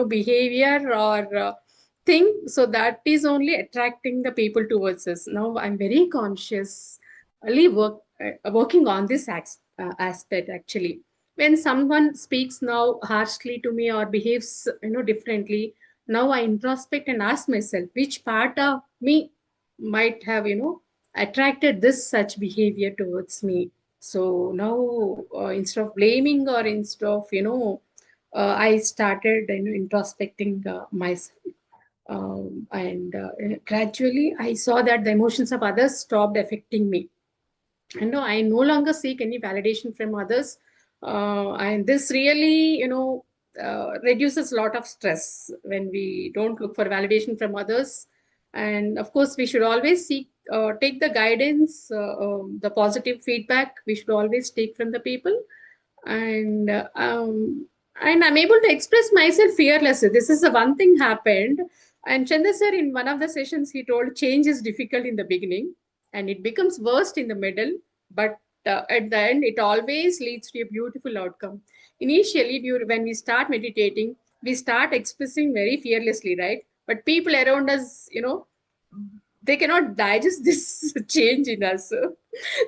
behavior or thing. So that is only attracting the people towards us. Now I'm very conscious working on this aspect actually. When someone speaks now harshly to me or behaves differently, now I introspect and ask myself which part of me might have attracted this such behavior towards me. So now instead of blaming or instead of I started introspecting myself. And gradually I saw that the emotions of others stopped affecting me. And no, I no longer seek any validation from others. And this really, reduces a lot of stress when we don't look for validation from others. And of course, we should always take the guidance, the positive feedback. We should always take from the people, and I'm able to express myself fearlessly. This is the one thing happened. And Chandra sir, in one of the sessions, he told change is difficult in the beginning, and it becomes worst in the middle, but at the end, it always leads to a beautiful outcome. Initially, when we start meditating, we start expressing very fearlessly, right? But people around us, they cannot digest this change in us.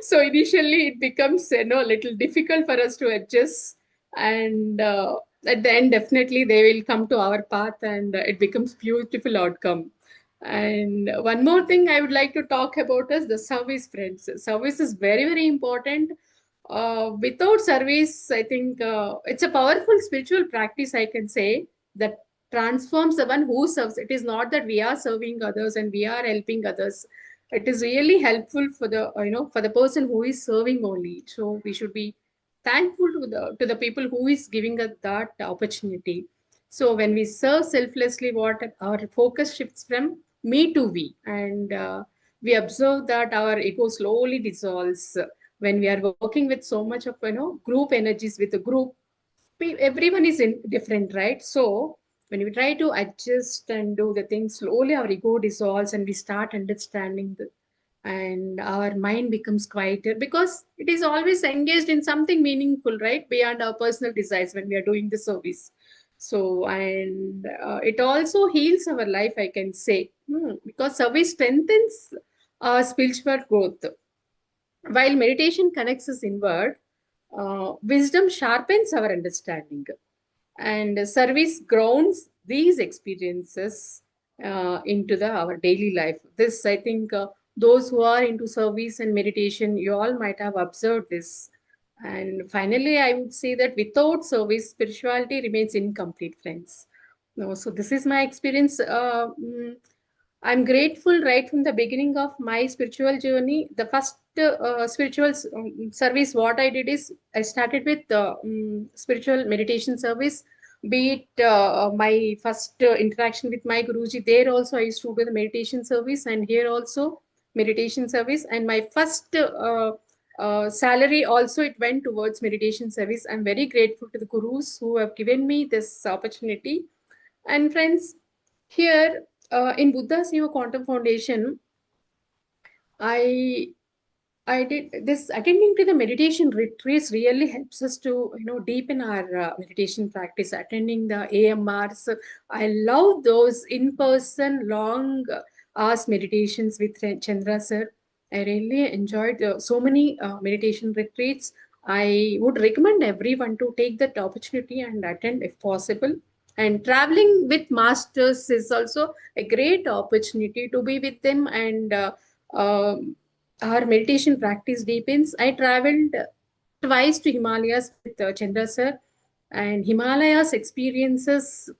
So initially it becomes a little difficult for us to adjust, and at the end definitely they will come to our path, and it becomes beautiful outcome. And one more thing I would like to talk about is the service, friends. Service is very, very important. Without service, I think it's a powerful spiritual practice, I can say, that transforms the one who serves. It is not that we are serving others and we are helping others. It is really helpful for the for the person who is serving only. So we should be thankful to the people who is giving us that opportunity. So when we serve selflessly, what our focus shifts from me to we, and we observe that our ego slowly dissolves. when we are working with so much of group energies with a group, everyone is different, right? So when we try to adjust and do the things slowly, our ego dissolves and we start understanding and our mind becomes quieter because it is always engaged in something meaningful, right, beyond our personal desires when we are doing the service. So and it also heals our life, I can say. Because service strengthens our spiritual growth, while meditation connects us inward. Wisdom sharpens our understanding, and service grounds these experiences into our daily life. This, I think, those who are into service and meditation, you all might have observed this. And finally, I would say that without service, spirituality remains incomplete, friends. No, so this is my experience. I'm grateful right from the beginning of my spiritual journey. The first spiritual service, what I did is I started with spiritual meditation service. Be it my first interaction with my Guruji, there also I used to do the meditation service, and here also meditation service. And my first salary also it went towards meditation service. I'm very grateful to the Gurus who have given me this opportunity. And friends, here in Buddha's New Quantum Foundation, I I did this. Attending to the meditation retreats really helps us to deepen our meditation practice. Attending the AMRs, I love those in-person long hours meditations with Chandra sir. I really enjoyed so many meditation retreats. I would recommend everyone to take that opportunity and attend if possible. And traveling with masters is also a great opportunity to be with them, and our meditation practice deepens. I traveled twice to Himalayas with Chandra sir, and Himalayas experiences,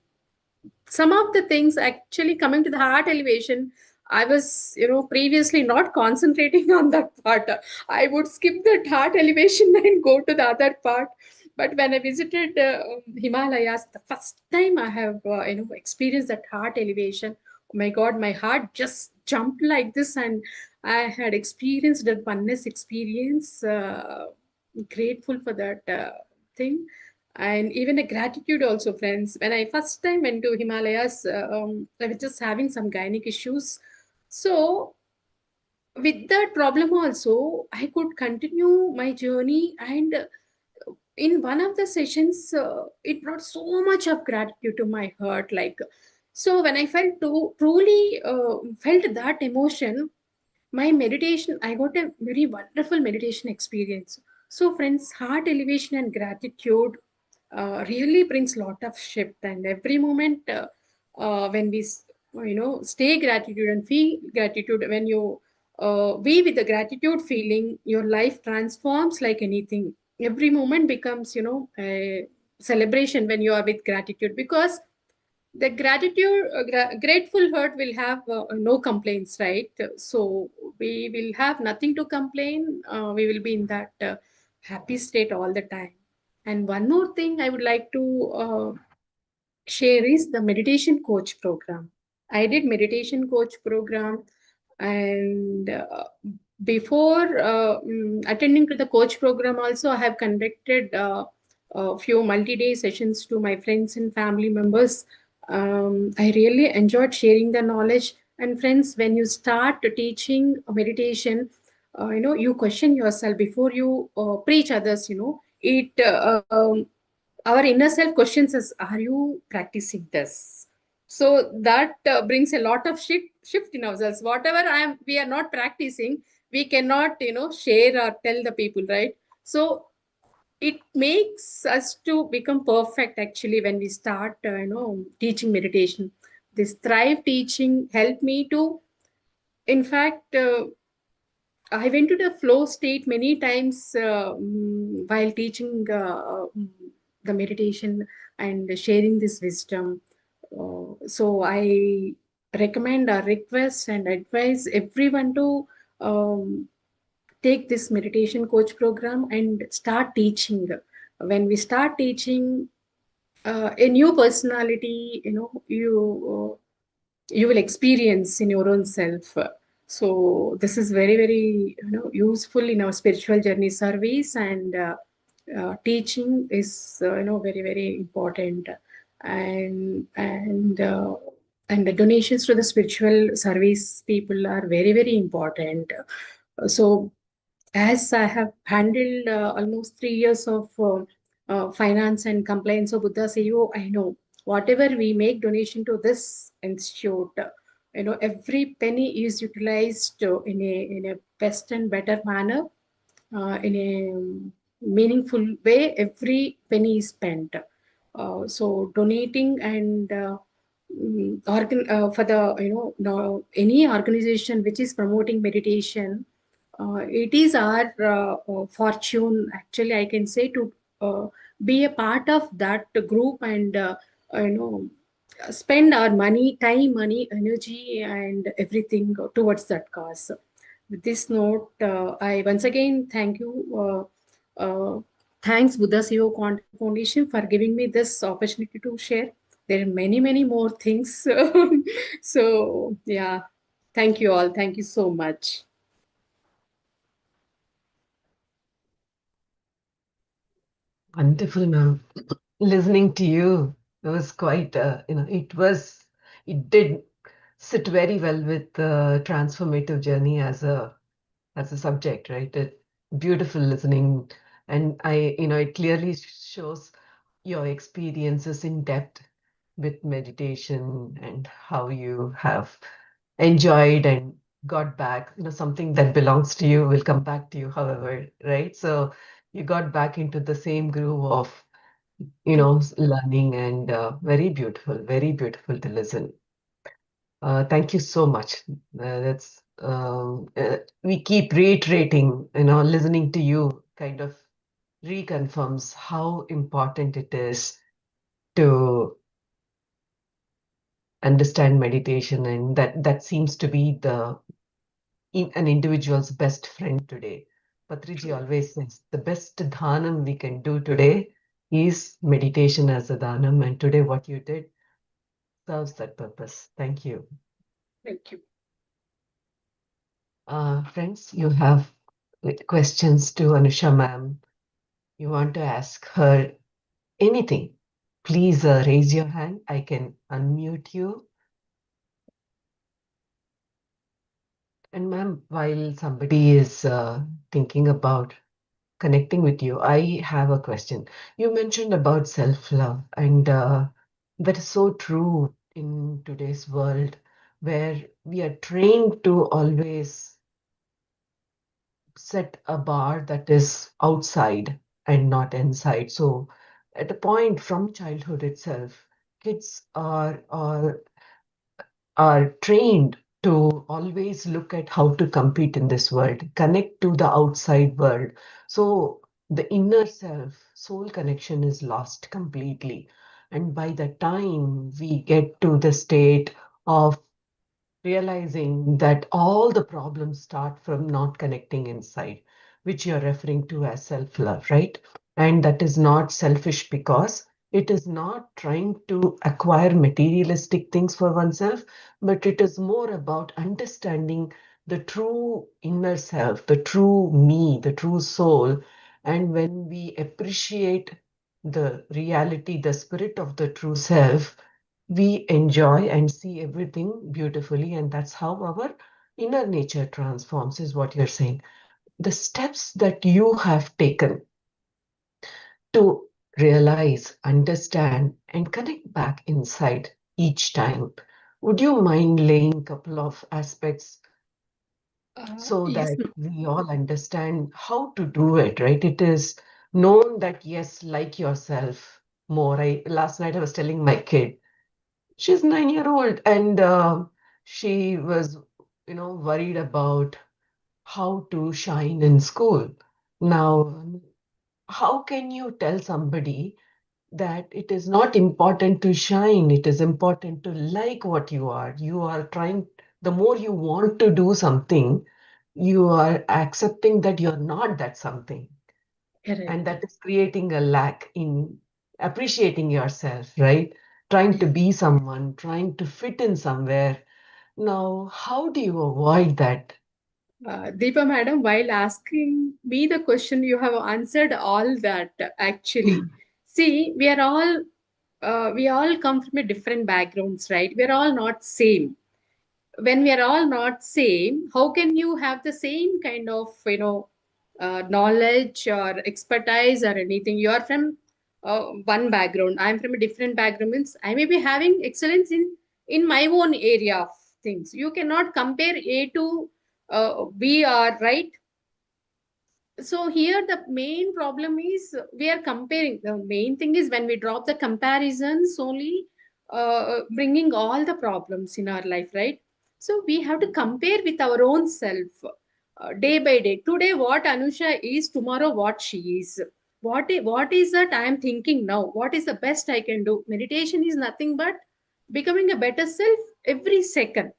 some of the things actually coming to the heart elevation. I was previously not concentrating on that part. I would skip that heart elevation and go to the other part. But when I visited Himalayas the first time, I have experienced that heart elevation. Oh my god, my heart just jumped like this, and I had experienced that oneness experience. Grateful for that thing. And even a gratitude also, friends. When I first time went to Himalayas, I was just having some gynec issues. So with that problem also, I could continue my journey. And in one of the sessions, it brought so much of gratitude to my heart. Like, so when I felt truly felt that emotion, my meditation, I got a very wonderful meditation experience. So friends, heart elevation and gratitude really brings lot of shift. And every moment when we stay gratitude and feel gratitude, when you be with the gratitude feeling, your life transforms like anything. Every moment becomes a celebration when you are with gratitude, because the gratitude grateful heart will have no complaints, right? So we will have nothing to complain. We will be in that happy state all the time. And one more thing I would like to share is the meditation coach program. I did meditation coach program, and before attending to the coach program also, I have conducted a few multi-day sessions to my friends and family members. I really enjoyed sharing the knowledge. And friends, when you start teaching meditation, you question yourself before you preach others. It our inner self questions us, are you practicing this? So that brings a lot of shift in ourselves. Whatever we are not practicing, we cannot share or tell the people, right? So it makes us to become perfect actually when we start teaching meditation. This thrive teaching helped me to, in fact, I went to the flow state many times while teaching the meditation and sharing this wisdom. So I recommend or request and advise everyone to take this meditation coach program and start teaching. When we start teaching, a new personality, you will experience in your own self. So this is very, very useful in our spiritual journey. Service and teaching is very, very important, and the donations to the spiritual service people are very, very important. So as I have handled almost 3 years of finance and compliance of Buddha CEO, I know whatever we make donation to this institute, every penny is utilized in a best and better manner, in a meaningful way. Every penny is spent. So donating and for the no, any organization which is promoting meditation, it is our fortune, actually, I can say, to be a part of that group and you know spend our money, time, money, energy, and everything towards that cause. With this note, I once again thank you. Thanks, Buddha CEO Quantum Foundation, for giving me this opportunity to share. There are many, many more things. So, yeah, thank you all. Thank you so much. Wonderful, ma'am. Listening to you, it was quite, it did sit very well with the transformative journey as a subject, right? Beautiful listening, and it clearly shows your experiences in depth with meditation and how you have enjoyed and got back. Something that belongs to you will come back to you, however, right? So you got back into the same groove of learning, and very beautiful to listen. Thank you so much. We keep reiterating, listening to you kind of reconfirms how important it is to understand meditation, and that seems to be an individual's best friend today. Patriji always says the best dhanam we can do today is meditation as a dhanam, and today what you did serves that purpose. Thank you. Thank you. Friends, you have questions to Anusha ma'am. You want to ask her anything, please raise your hand. I can unmute you. And ma'am, while somebody is thinking about connecting with you, I have a question. You mentioned about self-love, and that is so true in today's world where we are trained to always set a bar that is outside and not inside. So at a point from childhood itself, kids are trained to always look at how to compete in this world, connect to the outside world. So the inner self, soul connection is lost completely. And by the time we get to the state of realizing that all the problems start from not connecting inside, which you're referring to as self love, right? And that is not selfish because it is not trying to acquire materialistic things for oneself, but it is more about understanding the true inner self, the true me, the true soul. And when we appreciate the reality, the spirit of the true self, we enjoy and see everything beautifully, and that's how our inner nature transforms, is what you're saying. The steps that you have taken to realize, understand, and connect back inside each time, would you mind laying a couple of aspects so Yes, that we all understand how to do it, right? It is known that, yes, like yourself more. Last night I was telling my kid, she's 9 year old, and she was, worried about how to shine in school. Now, how can you tell somebody that it is not important to shine? It is important to like what you are. You are trying, the more you want to do something, you are accepting that you're not that something. And correct. that is creating a lack in appreciating yourself, right? Trying to be someone, trying to fit in somewhere. Now, how do you avoid that? Deepa madam, while asking me the question, you have answered all that actually. See, we all come from a different backgrounds, right? We are all not same. When we are all not same, how can you have the same kind of knowledge or expertise or anything? You are from one background. I'm from a different background. Means I may be having excellence in my own area of things. You cannot compare A to B, are right. So here the main problem is we are comparing. The main thing is when we drop the comparisons only, bringing all the problems in our life, right? So we have to compare with our own self, day by day. Today what Anusha is, tomorrow what she is. What is that I am thinking now? What is the best I can do? Meditation is nothing but becoming a better self every second.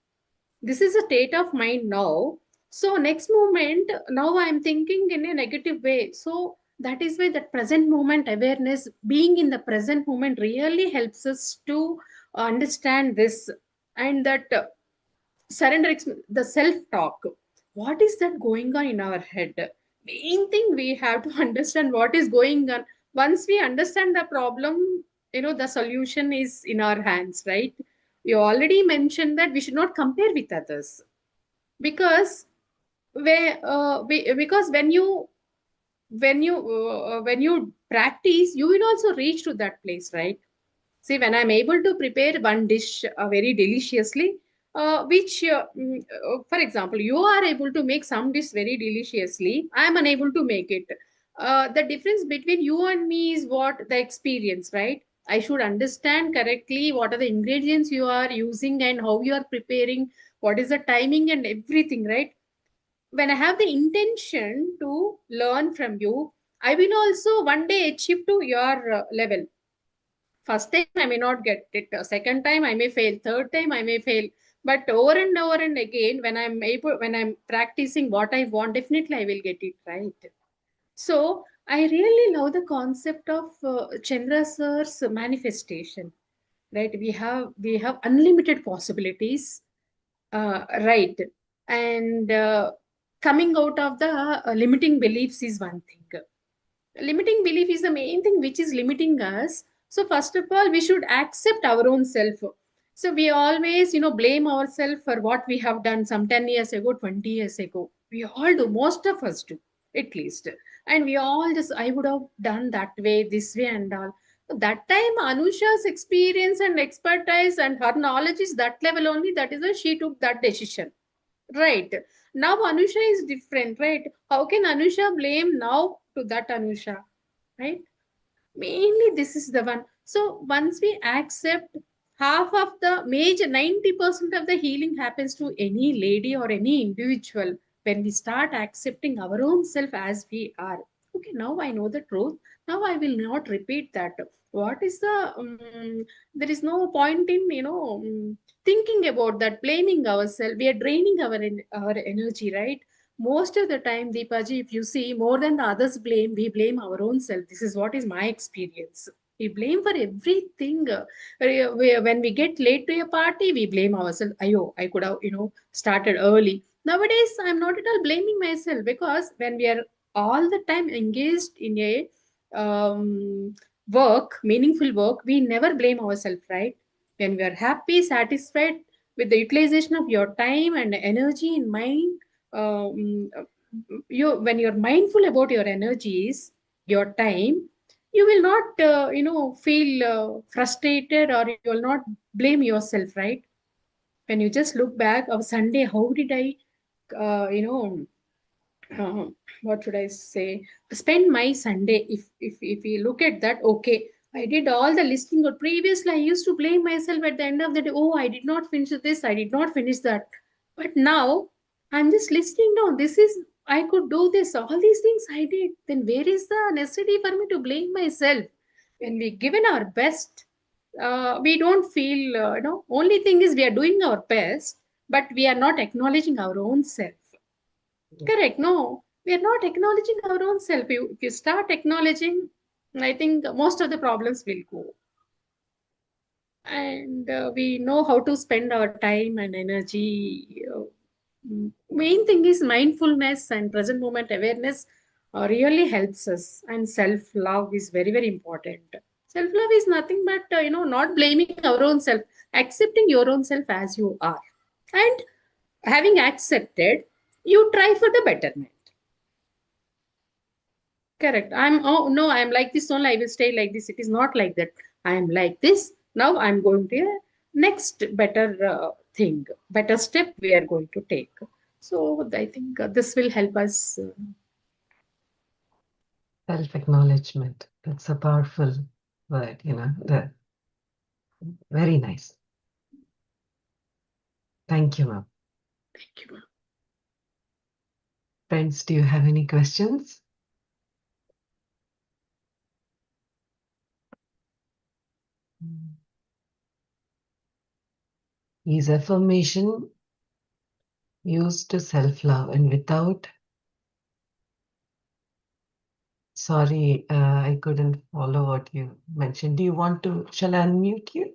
This is a state of mind now. So next moment, now I'm thinking in a negative way. So that is why that present moment awareness, being in the present moment, really helps us to understand this. And that surrender, the self talk, what is that going on in our head? Main thing, we have to understand what is going on. Once we understand the problem, the solution is in our hands, right? You already mentioned that we should not compare with others, because because when you practice, you will also reach to that place, right? See, when I'm able to prepare one dish very deliciously, which, for example, you are able to make some dish very deliciously, I am unable to make it. The difference between you and me is what the experience, right? I should understand correctly what are the ingredients you are using and how you are preparing, what is the timing and everything, right? When I have the intention to learn from you, I will also one day achieve to your level. First time I may not get it, second time I may fail, third time I may fail, but over and over and again, when I'm practicing what I want, definitely I will get it right. So I really love the concept of Chandra sir's manifestation, right? We have unlimited possibilities, right? And coming out of the limiting beliefs is one thing. Limiting belief is the main thing which is limiting us. So first of all, we should accept our own self. So we always blame ourselves for what we have done some 10 years ago, 20 years ago. We all do, most of us do, at least. And we all just, I would have done that way, this way and all. That time Anusha's experience and expertise and her knowledge is that level only, that is why she took that decision. Right. Now Anusha is different, right? How can Anusha blame now to that Anusha? Right? Mainly this is the one. So once we accept, half of the major 90% of the healing happens to any lady or any individual when we start accepting our own self as we are. Okay, now I know the truth. Now I will not repeat that. What is the there is no point in thinking about that, blaming ourselves. We are draining our energy, right? Most of the time, Deepaji, if you see, more than the others blame, we blame our own self. This is what is my experience. We blame for everything. When we get late to a party, we blame ourselves. Ayo, I could have, started early. Nowadays, I'm not at all blaming myself, because when we are all the time engaged in a meaningful work, we never blame ourselves, right? When we are happy, satisfied with the utilization of your time and energy in mind, um, when you're mindful about your energies, your time, you will not feel frustrated, or you will not blame yourself, right? When you just look back of Sunday, how did I uh, you know uh, what should I say, spend my Sunday. If we look at that, okay, I did all the listing. But previously, I used to blame myself at the end of the day. Oh, I did not finish this. I did not finish that. But now I'm just listing down. This is, I could do this. All these things I did. Then where is the necessity for me to blame myself? When we given our best, we don't feel. Only thing is we are doing our best, but we are not acknowledging our own self. Correct. No, we are not acknowledging our own self. If you start acknowledging, I think most of the problems will go. and we know how to spend our time and energy. Main thing is mindfulness and present moment awareness really helps us, and self love is very, very important. Self love is nothing but not blaming our own self, accepting your own self as you are, and having accepted, you try for the betterment. Correct. Oh no, I'm like this only, I will stay like this. It is not like that. I am like this. Now I'm going to a next better thing, better step we are going to take. So I think this will help us. Self-acknowledgement. It's a powerful word, very nice. Thank you, ma'am. Thank you. Friends, do you have any questions? Is affirmation used to self-love and without? Sorry, I couldn't follow what you mentioned. Shall I unmute you?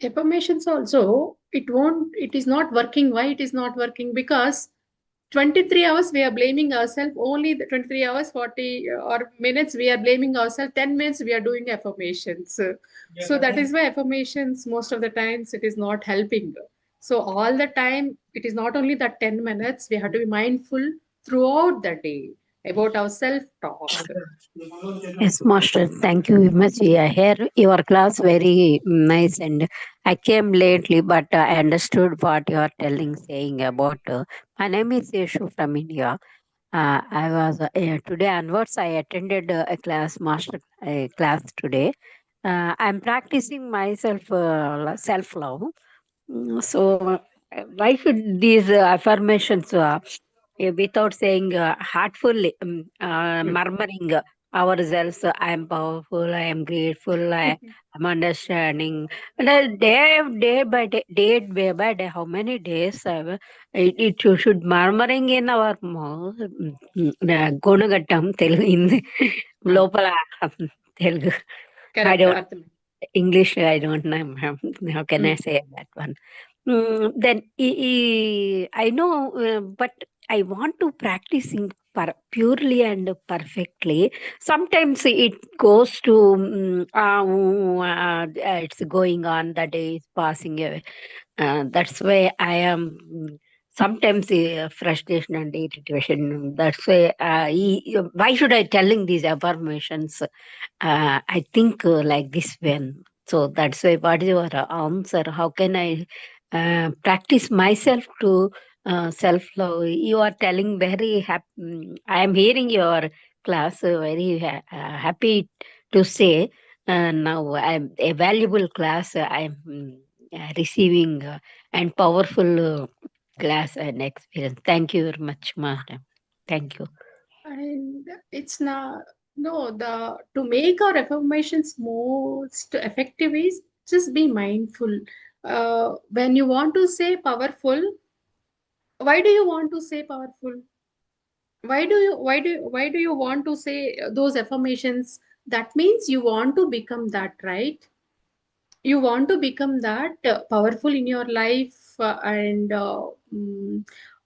Affirmations also, it is not working. Why it is not working? Because 23 hours we are blaming ourselves, only the 23 hours, 40 or minutes we are blaming ourselves, 10 minutes we are doing affirmations. So that is why affirmations, most of the times, it is not helping. So all the time, it is not only that 10 minutes, we have to be mindful throughout the day about our self-talk. Yes, Master. Thank you very much. I hear your class very nice, and I came lately, but I understood what you are saying about. My name is Yeshu from India. I was today onwards. I attended a class, master class today. I'm practicing myself self love. So, why should these affirmations, without saying heartfully, murmuring ourselves, I am powerful, I am grateful, I am understanding. And day by day, how many days it should murmuring in our mouth, Gonagatam, Telugu, in Lopala, Telugu. I Correct, don't Artham. English, I don't know, ma'am. How can I say that one? Then I know, but I want to practicing purely and perfectly. Sometimes it goes to, it's going on, the day is passing away. That's why I am sometimes frustration and irritation. That's why why should I telling these affirmations? I think like this when. So that's why what is your answer? How can I practice myself to self-love? You are telling very happy. I am hearing your class very happy to say. Now I'm a valuable class. I'm receiving and powerful class and experience. Thank you very much, madam. Thank you. And it's not, no, the to make our affirmations most effective is just be mindful. When you want to say powerful, why do you want to say powerful? Why do you want to say those affirmations? That means you want to become that, right? You want to become that powerful in your life, and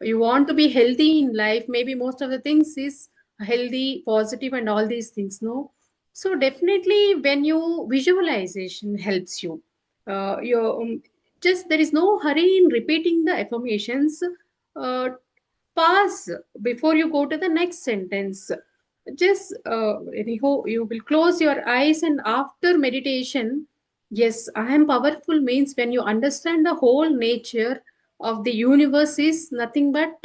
you want to be healthy in life. Maybe most of the things is healthy, positive, and all these things, no? So definitely when you visualization helps you, you just there is no hurry in repeating the affirmations. uh, Pause before you go to the next sentence. Just anyhow, you will close your eyes, and after meditation, yes, I am powerful means when you understand the whole nature of the universe is nothing but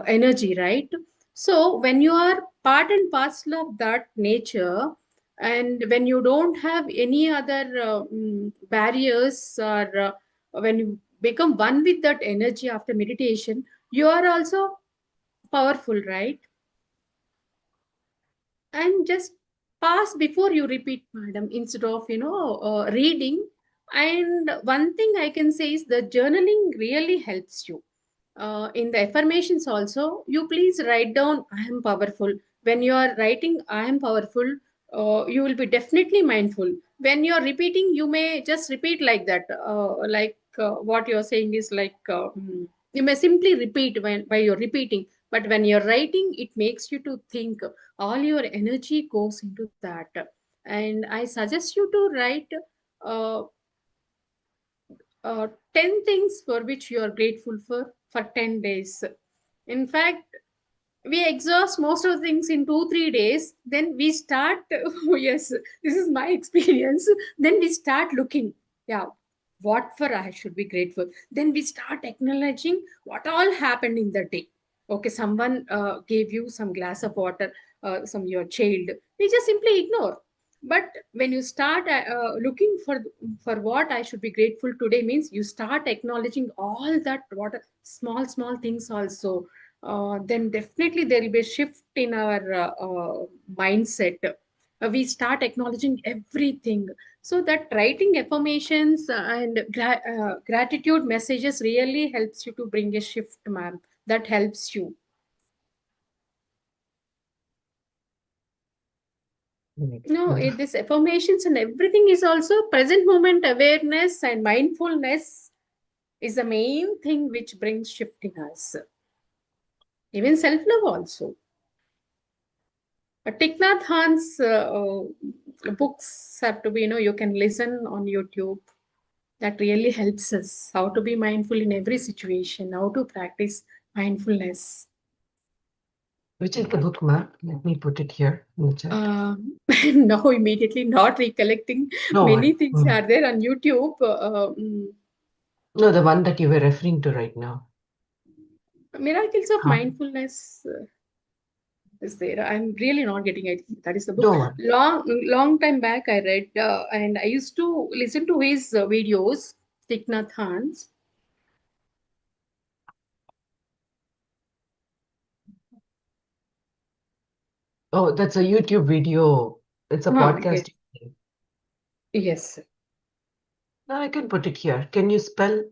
energy, right? So when you are part and parcel of that nature, and when you don't have any other barriers, or when you become one with that energy after meditation, you are also powerful, right? And just pass before you repeat, madam, instead of reading. And one thing I can say is the journaling really helps you. in the affirmations also, you please write down, I am powerful. When you are writing, I am powerful, you will be definitely mindful. When you are repeating, you may just repeat like that. What you are saying is you may simply repeat while you're repeating. But when you're writing, it makes you to think. All your energy goes into that. And I suggest you to write uh, 10 things for which you are grateful for 10 days. In fact, we exhaust most of the things in 2 3 days. Then we start, oh yes, this is my experience. Then we start looking, yeah, what for I should be grateful. Then we start acknowledging what all happened in the day. Okay, someone gave you some glass of water, some your child. We just simply ignore. But when you start looking for what I should be grateful today, means you start acknowledging all that what small things also. Then definitely there will be a shift in our mindset. We start acknowledging everything. So that writing affirmations and gratitude messages really helps you to bring a shift, ma'am. That helps you. No, Wonderful. this affirmations and everything is also present moment awareness and mindfulness is the main thing which brings shift in us. Even self love also. Thich Nhat Hanh's books have to be, you can listen on YouTube. That really helps us how to be mindful in every situation, how to practice mindfulness. Which is the book, ma'am? Let me put it here in the chat. Now, immediately, not recollecting. No Many worry. things are there on YouTube. No, the one that you were referring to right now. Miracles of Huh? Mindfulness is there. I'm really not getting it. That is the book. Don't worry. Long time back, I read, and I used to listen to his videos, Thich Nhat Hanh's. Oh, that's a YouTube video. It's a Yes, podcast. yes. No, I can put it here. Can you spell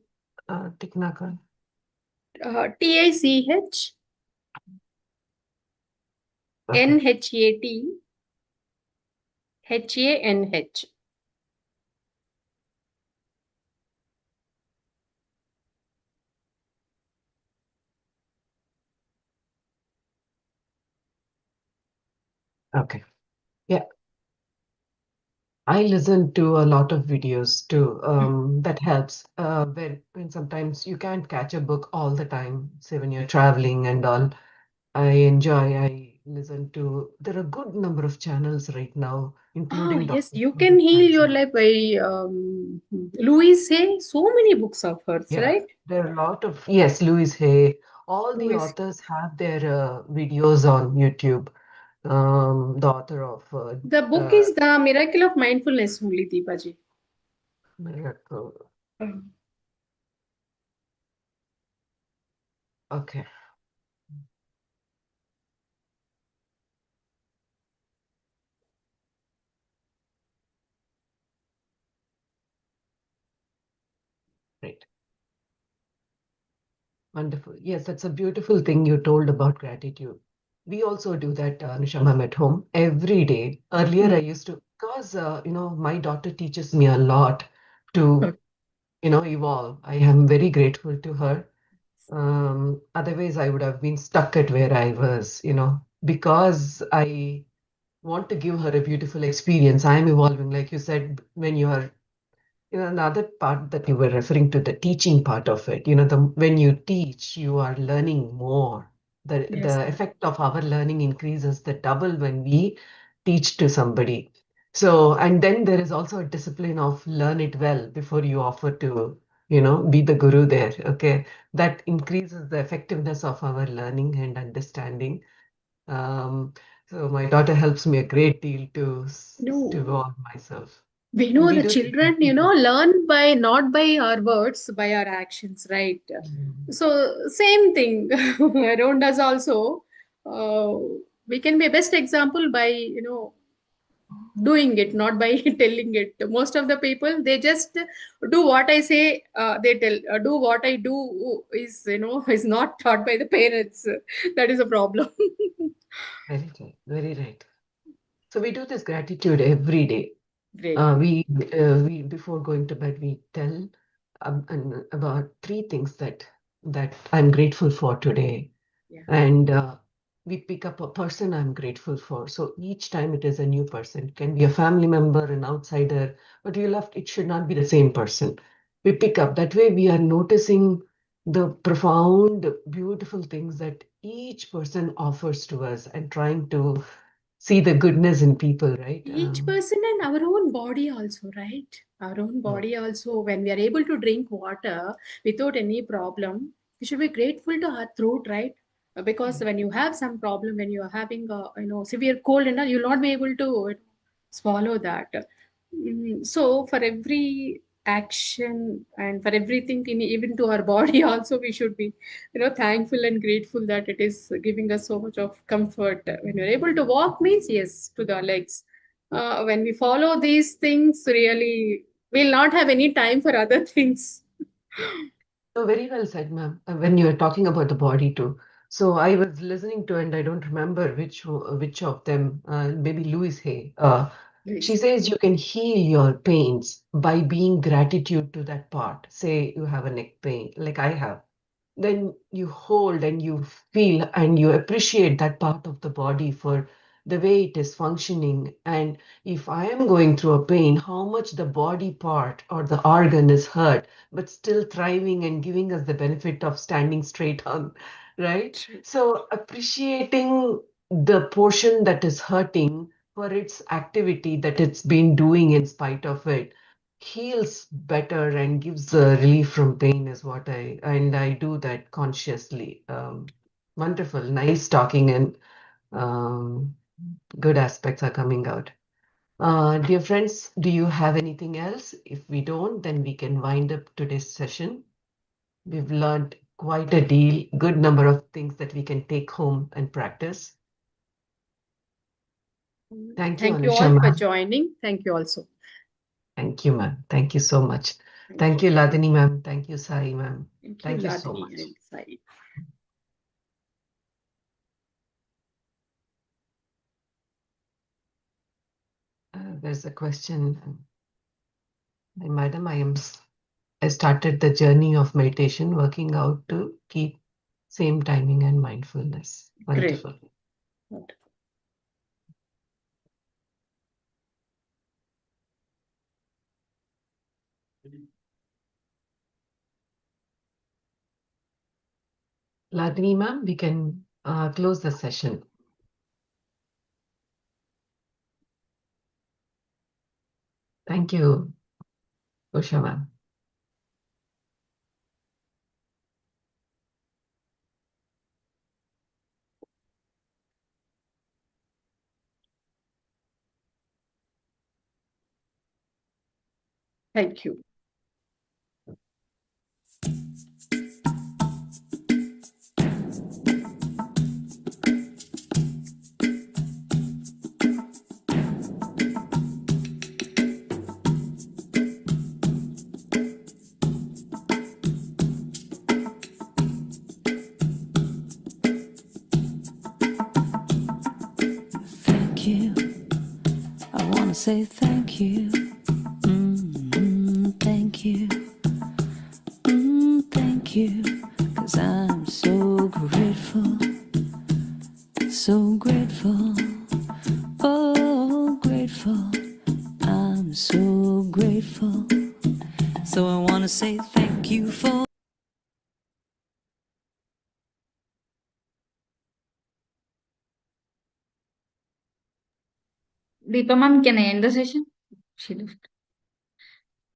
Tiknakan? TICH Okay. NHAT HANH. Okay. Yeah. I listen to a lot of videos too. That helps. When sometimes you can't catch a book all the time, say when you're traveling and all. I listen to, there are a good number of channels right now, Oh, including yes, Dr. you Joe can heal your Dispenza. life by Louise Hay. So many books of hers, Yeah, right? there are a lot of, yes, Louis Hay. All the Louise. authors have their videos on YouTube. The author of The book uh, is The Miracle of Mindfulness only, Deepaji. Miracle. Um, Okay, great. Wonderful. Yes, that's a beautiful thing you told about gratitude. We also do that, Anusha ma'am, at home every day. Earlier, I mm, used to, because, my daughter teaches me a lot to, okay. evolve. I am very grateful to her. Otherwise, I would have been stuck at where I was, because I want to give her a beautiful experience. I am evolving, like you said, when you are another part that you were referring to, the teaching part of it, when you teach, you are learning more. Yes, The ma'am. effect of our learning increases the double when we teach to somebody. So, and then there is also a discipline of learn it well before you offer to, be the guru there. Okay. That increases the effectiveness of our learning and understanding. Um, so my daughter helps me a great deal to No, evolve myself. we And know we the do it children, every day. learn by not by our words, by our actions, right? Mm. So same thing around us also. Uh, we can be a best example by, doing it, not by telling it. Most of the people, they just do what I say. They tell, do what I do is, is not taught by the parents. That is a problem. Very right. Very right. So we do this gratitude every day. Great. We before going to bed, we tell about three things that I'm grateful for today, Yeah. and we pick up a person I'm grateful for. So each time it is a new person. It can be a family member, an outsider, but it should not be the same person. We pick up that way. We are noticing the profound, beautiful things that each person offers to us, and trying to see the goodness in people, right? Each person and our own body also, right? Our own body also, when we are able to drink water without any problem, we should be grateful to our throat, right? Because when you have some problem, when you are having a severe cold and all, you'll not be able to swallow that. So for every action and for everything, even to our body also, we should be thankful and grateful that it is giving us so much of comfort. When you're able to walk means yes to the legs. When we follow these things, really we'll not have any time for other things. So very well said, ma'am. When you were talking about the body too. So I was listening to, and I don't remember which of them. Maybe Louise Hay. She Yes. says you can heal your pains by being gratitude to that part. Say you have a neck pain, like I have. Then you hold and you feel and you appreciate that part of the body for the way it is functioning. And if I am going through a pain, how much the body part or the organ is hurt, but still thriving and giving us the benefit of standing straight on, right? True. So appreciating the portion that is hurting for its activity that it's been doing in spite of it heals better and gives relief from pain is what I do that consciously. Wonderful, nice talking, and um, good aspects are coming out. Dear friends, do you have anything else? If we don't, then we can wind up today's session. We've learned quite a deal, good number of things that we can take home and practice. Thank you, Thank you Anusha all for ma'am. joining. Thank you also. Thank you, ma'am. Thank you so much. Thank Thank you. you, Ladini ma'am. Thank you, Sai ma'am. Thank you, Thank you so Ladini much. and Sai. There's a question. Madam, I started the journey of meditation, working out to keep same timing and mindfulness. Great. Wonderful. Ladini ma'am, we can close the session. Thank you, Usha ma'am. Thank you. Thank you. I want to say thank you. Thank you. Thank you. 'Cause I'm so grateful. So grateful. Oh, grateful. I'm so grateful. So I want to say thank you for. Deepa ma'am, can I end the session? She left.